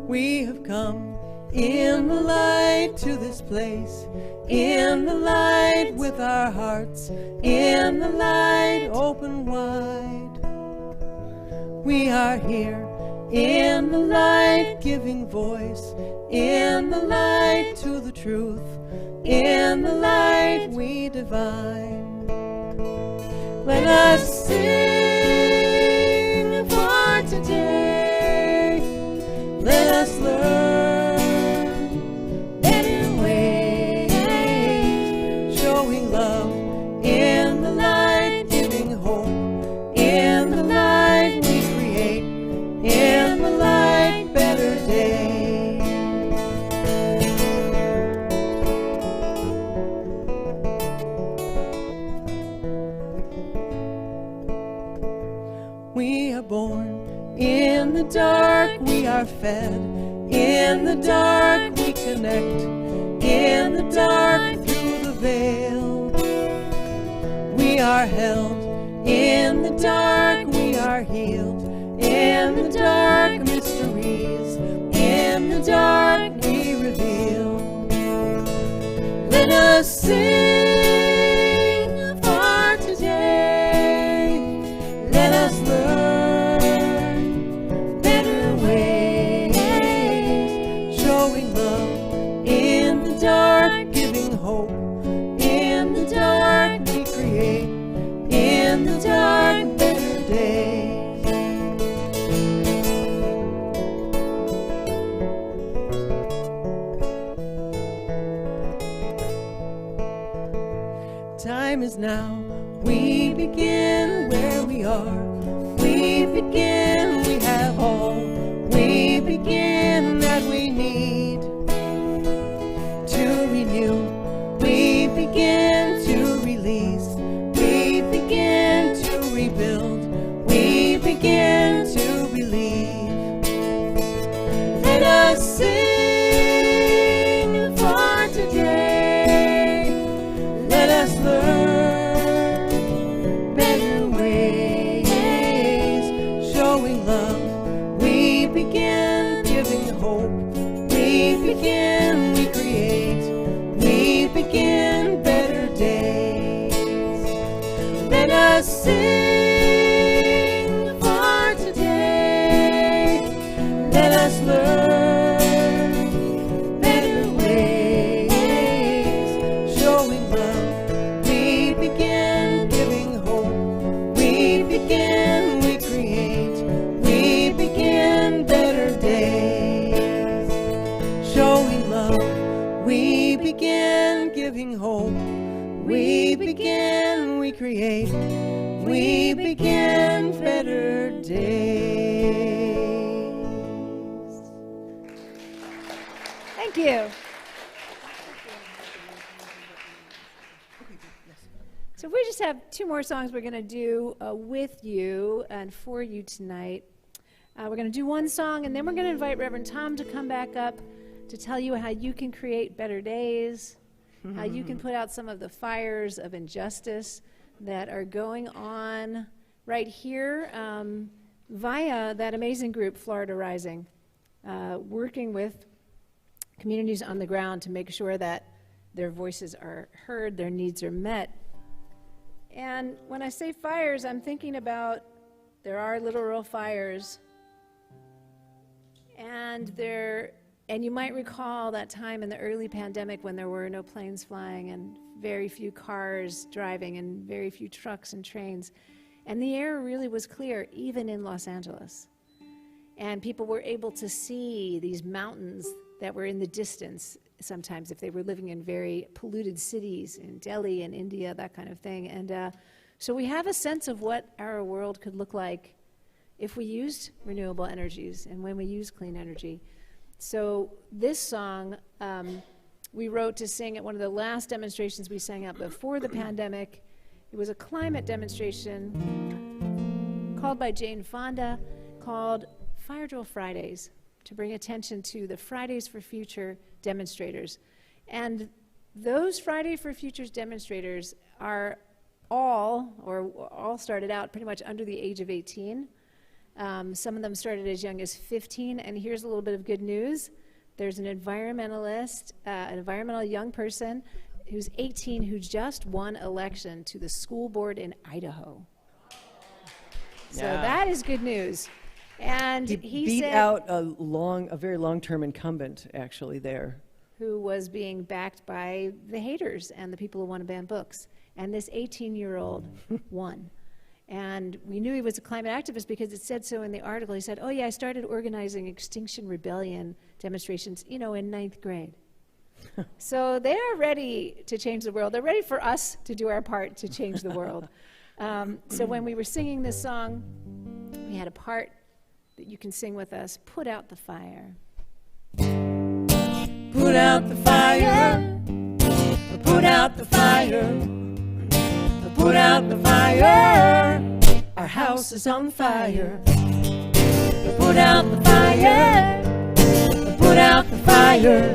We have come in the light to this place, in the light with our hearts, in the light open wide. We are here in the light giving voice, in the light to the truth, in the light we divine. Let us sing for today, let us learn better ways, showing love in the light, giving hope in the light we create, in the light better day. We are born in the dark, we are fed in the dark, we connect in the dark through the veil. We are held in the dark, we are healed in the dark, mysteries in the dark we reveal. Let us sing for today, let us learn better ways, showing love in the dark, giving hope in the dark we create, in the dark better days. time is now. We begin where we are. We begin, we have all. We begin that we need to renew. We begin to release. We begin to rebuild. We begin to believe. Let us sing for today. Let us learn better ways, showing love. We begin giving hope. We begin, we create. We begin better days. Let us sing for today. Let us learn better ways, showing love. We begin giving hope. We begin, we create. We begin better days, showing love. We begin giving hope. We begin, we create. We begin better days. Thank you. So we just have two more songs we're going to do with you and for you tonight. We're going to do one song, and then we're going to invite Reverend Tom to come back up to tell you how you can create better days, how you can put out some of the fires of injustice that are going on right here via that amazing group, Florida Rising, working with communities on the ground to make sure that their voices are heard, their needs are met. And when I say fires, I'm thinking about there are literal fires, and you might recall that time in the early pandemic when there were no planes flying and very few cars driving and very few trucks and trains. And the air really was clear, even in Los Angeles. And people were able to see these mountains that were in the distance sometimes if they were living in very polluted cities in Delhi and India, that kind of thing. And so we have a sense of what our world could look like if we used renewable energies and when we use clean energy. So this song we wrote to sing at one of the last demonstrations we sang at before the pandemic. It was a climate demonstration called by Jane Fonda called Fire Drill Fridays, to bring attention to the Fridays for Future demonstrators. And those Friday for Futures demonstrators are all started out pretty much under the age of 18. Some of them started as young as 15, and here's a little bit of good news. There's an environmentalist, an environmental young person who's 18 who just won election to the school board in Idaho. So that is good news. And he beat said, out a very long-term incumbent, actually, there. who was being backed by the haters and the people who want to ban books. And this 18-year-old won. And we knew he was a climate activist because it said so in the article. He said, oh yeah, I started organizing Extinction Rebellion demonstrations, in 9th grade. So they are ready to change the world. They're ready for us to do our part to change the world. So when we were singing this song, we had a part that you can sing with us, Put Out the Fire. Put out the fire. Put out the fire. Put out the fire. Our house is on fire. Put out the fire. Put out the fire.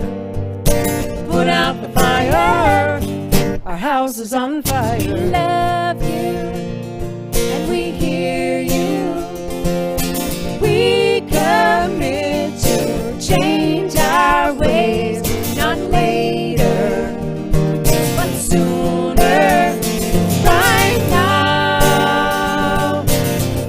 Put out the fire. Our house is on fire. We love you and we hear you. We commit to change our ways, not later, but sooner. Right now,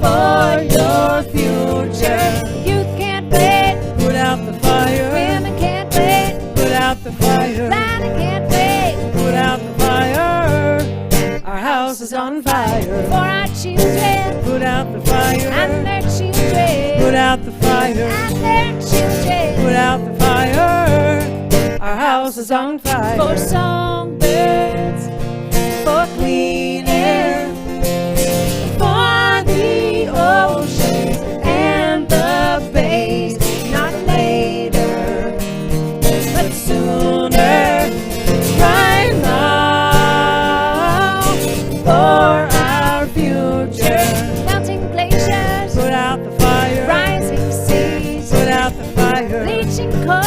for your future. Youth can't wait. Put out the fire. Women can't wait. Put out the fire. Planet can't wait. Put out the fire. Our house is on fire. For our children Put out the fire. and their children. Put out the fire. And their children. Put out the fire. Our house is on fire. For songbirds, for clean fire. bleaching coal,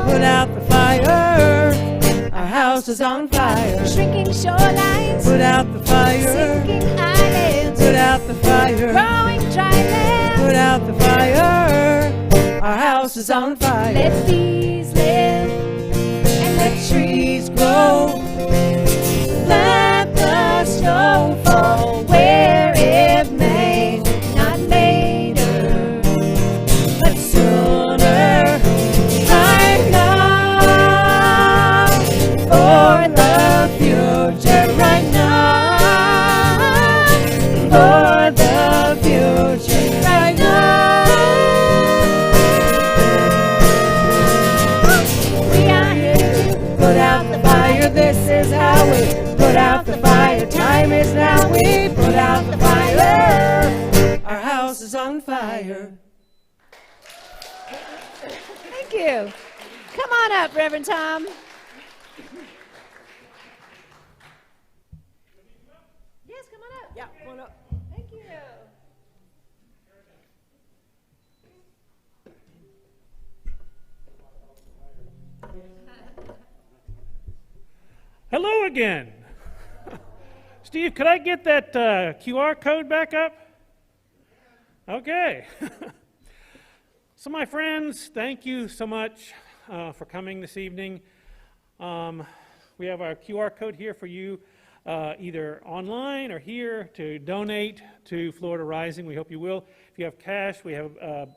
Put out the fire. Our house is on fire. shrinking shorelines, Put out the fire. sinking islands, Put out the fire. growing dry lands. Put out the fire. Our house is on fire. Let bees live and let trees grow. Let the snow fall where it may, not later, but sooner. Right now, for the future. Right now, for the future. Right now. We are here to Put out the fire. This is how we put out the fire. Time is now. We put out the fire. Our house is on fire. Thank you. Come on up, Reverend Tom. Yes, come on up. Yeah, come on up. Thank you. Hello again. Steve, could I get that QR code back up? Okay. So my friends, thank you so much for coming this evening. We have our QR code here for you, either online or here to donate to Florida Rising. We hope you will. If you have cash, we have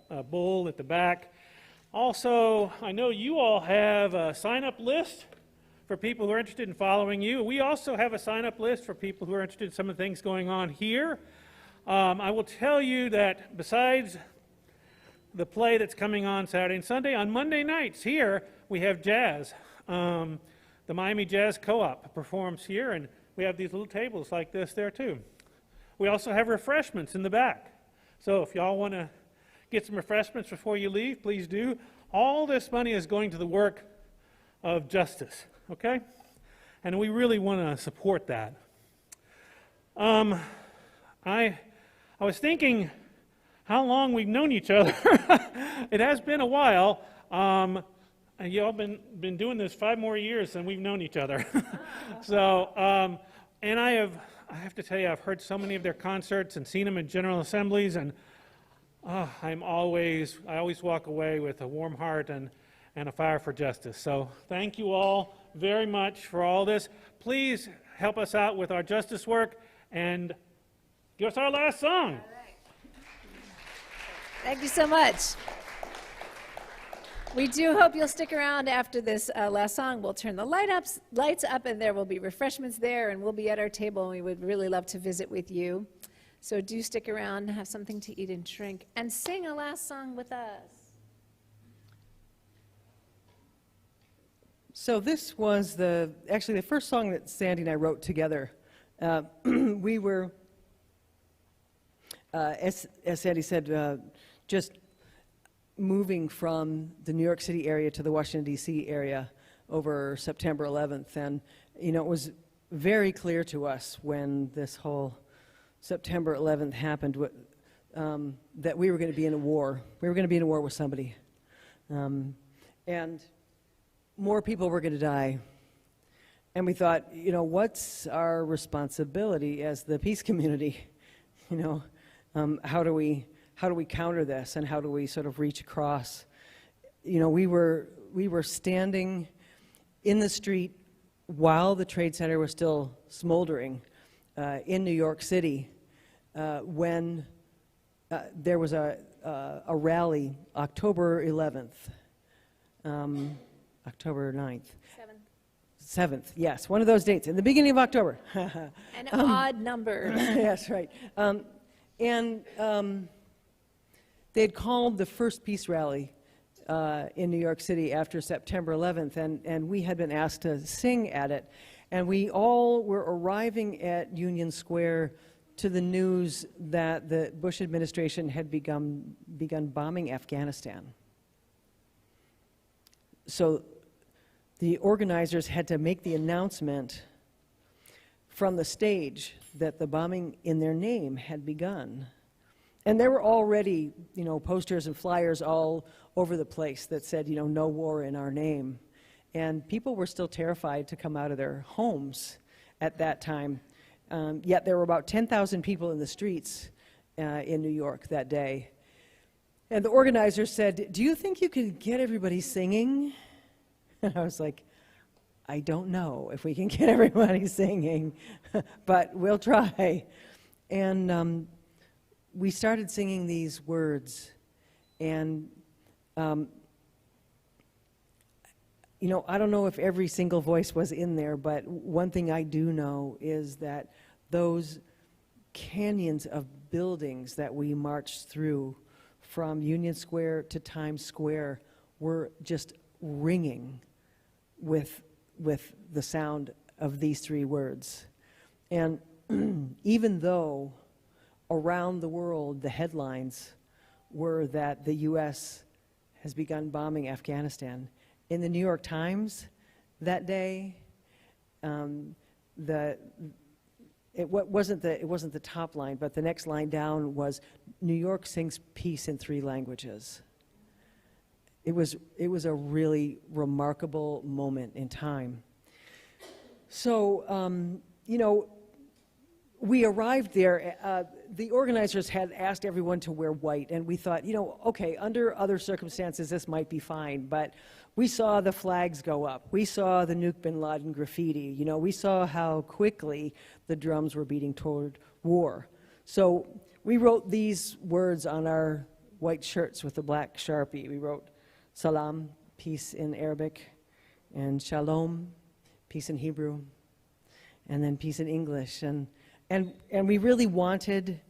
a bowl at the back. Also, I know you all have a sign-up list for people who are interested in following you. We also have a sign-up list for people who are interested in some of the things going on here. I will tell you that besides the play that's coming on Saturday and Sunday, on Monday nights here we have jazz. The Miami Jazz Co-op performs here, and we have these little tables like this there too. We also have refreshments in the back. So if y'all want to get some refreshments before you leave, please do. All this money is going to the work of justice, okay? And we really want to support that. I was thinking how long we've known each other. It has been a while. And y'all been doing this 5 more years than we've known each other. So, and I have to tell you, I've heard so many of their concerts and seen them in General Assemblies, and I always walk away with a warm heart and a fire for justice. So thank you all very much for all this. Please help us out with our justice work and give us our last song. Thank you so much. We do hope you'll stick around after this last song. We'll turn the lights up, and there will be refreshments there, and we'll be at our table, and we would really love to visit with you. So do stick around, have something to eat and drink, and sing a last song with us. So this was actually the first song that Sandy and I wrote together. We were, as Sandy said, just moving from the New York City area to the Washington, D.C. area over September 11th. And, you know, it was very clear to us when this whole September 11th happened that we were going to be in a war. We were going to be in a war with somebody. And more people were going to die. And we thought, you know, what's our responsibility as the peace community? You know, how do we counter this, and how do we sort of reach across? You know, we were standing in the street while the Trade Center was still smoldering in New York City when there was a rally, October 11th, October 9th. 7th, yes, one of those dates, in the beginning of October. An odd number. Yes, right. And they had called the first peace rally in New York City after September 11th, and we had been asked to sing at it. And we all were arriving at Union Square to the news that the Bush administration had begun bombing Afghanistan. So the organizers had to make the announcement from the stage that the bombing in their name had begun. And there were already, posters and flyers all over the place that said, no war in our name. And people were still terrified to come out of their homes at that time. Yet there were about 10,000 people in the streets in New York that day. And the organizers said, "Do you think you could get everybody singing?" And I was like, I don't know if we can get everybody singing, but we'll try. And we started singing these words. And, I don't know if every single voice was in there, but one thing I do know is that those canyons of buildings that we marched through from Union Square to Times Square were just ringing with the sound of these three words. And even though around the world the headlines were that the U.S. has begun bombing Afghanistan, in the New York Times that day, it wasn't the top line, but the next line down was, "New York sings peace in 3 languages." It was a really remarkable moment in time. So, we arrived there. The organizers had asked everyone to wear white, and we thought, okay, under other circumstances, this might be fine. But we saw the flags go up. We saw the Nuke Bin Laden graffiti. We saw how quickly the drums were beating toward war. So we wrote these words on our white shirts with a black Sharpie. We wrote Salam, peace in Arabic, and Shalom, peace in Hebrew, and then peace in English. And we really wanted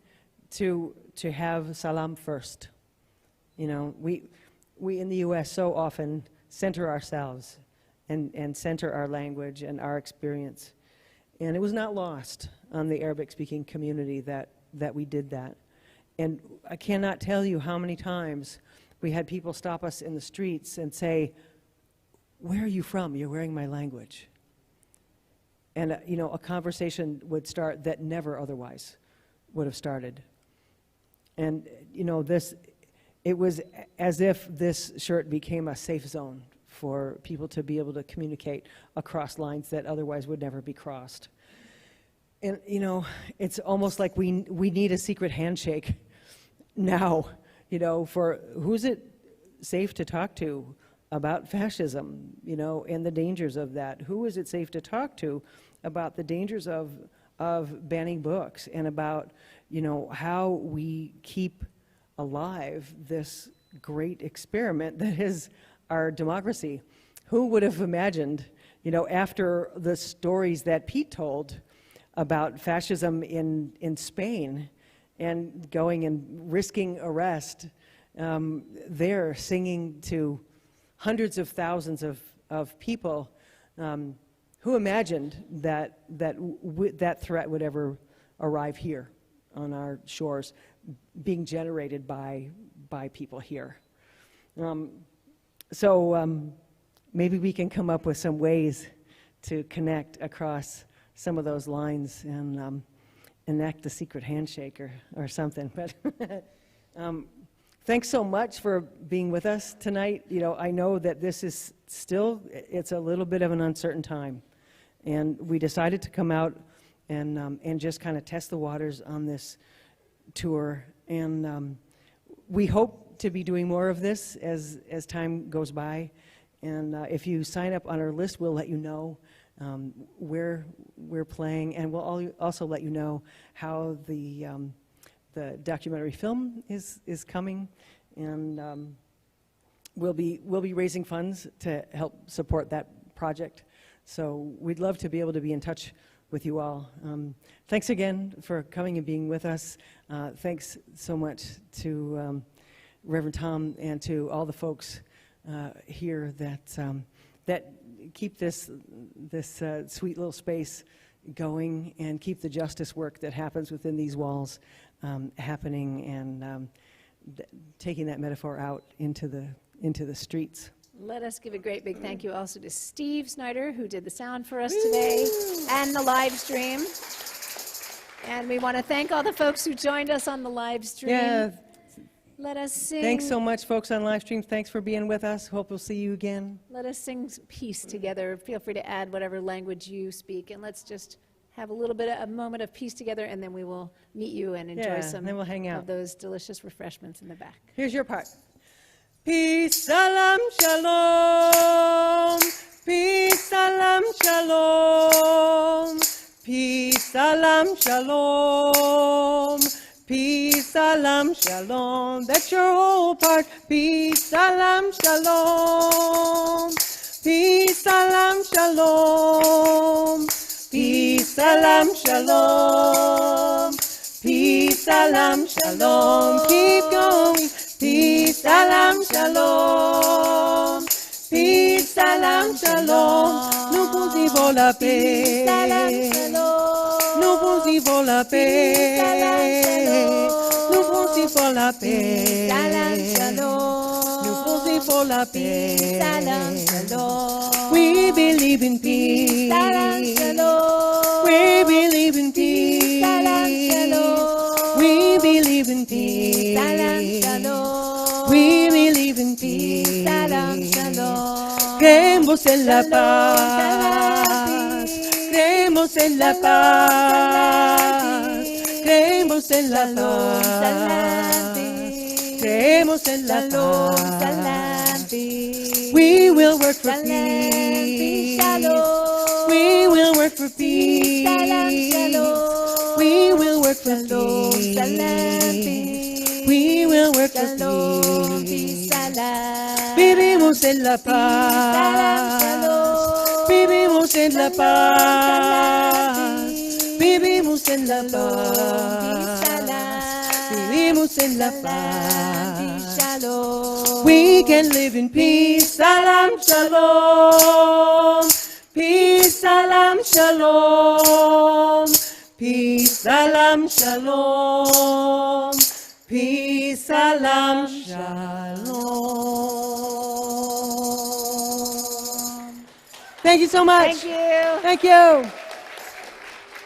to have Salam first. We in the U.S. so often center ourselves and center our language and our experience. And it was not lost on the Arabic-speaking community that we did that. And I cannot tell you how many times we had people stop us in the streets and say, "Where are you from? You're wearing my language." And, a conversation would start that never otherwise would have started. And, it was as if this shirt became a safe zone for people to be able to communicate across lines that otherwise would never be crossed. And, it's almost like we need a secret handshake now, for who's it safe to talk to about fascism, and the dangers of that? Who is it safe to talk to about the dangers of banning books and about, how we keep alive this great experiment that is our democracy? Who would have imagined, after the stories that Pete told about fascism in Spain and going and risking arrest, there singing to hundreds of thousands of people, who imagined that threat would ever arrive here on our shores, being generated by people here? So maybe we can come up with some ways to connect across some of those lines and enact the secret handshake or something. But thanks so much for being with us tonight. I know that this is still, it's a little bit of an uncertain time. And we decided to come out and just kind of test the waters on this tour. And we hope to be doing more of this as time goes by. And if you sign up on our list, we'll let you know where we're playing. And we'll also let you know how the documentary film is coming. And we'll be raising funds to help support that project. So we'd love to be able to be in touch with you all. Thanks again for coming and being with us. Thanks so much to Reverend Tom and to all the folks here that keep this sweet little space going and keep the justice work that happens within these walls happening, and taking that metaphor out into the streets. Let us give a great big thank you also to Steve Snyder, who did the sound for us today and the live stream. And we want to thank all the folks who joined us on the live stream. Yeah, Let us sing. thanks so much, folks on live stream. Thanks for being with us. Hope we'll see you again. Let us sing peace together. Feel free to add whatever language you speak, and let's just have a little bit of a moment of peace together, and then we will meet you and enjoy Yeah, some then we'll hang out. of those delicious refreshments in the back. Here's your part. Peace, salam, shalom. Peace, salam, shalom. Peace, salam, shalom. Peace, salam, shalom. That's your whole part. Peace, salam, shalom. Peace, salam, shalom. Peace, salam, shalom. Peace, salam, shalom. Keep going. Peace, salam, shalom. Peace, salam, shalom. Non possiamo la paix. Non possiamo la paix. Non possiamo la paix. Non possiamo la paix. We believe in peace. We believe in peace. We believe in peace. We believe in peace. Creemos en la paz. Creemos en la paz. Creemos en la paz. Creemos en la paz. We will work for peace. We will work for peace. We will work for peace. We will work for peace. Vivimos en la paz. Vivimos en la paz. Vivimos en la paz. Vivimos en la paz. We can live in peace. Salam, shalom. Peace, salam, shalom. Peace, salam, shalom. Peace, salam, shalom. Thank you so much. Thank you. Thank you.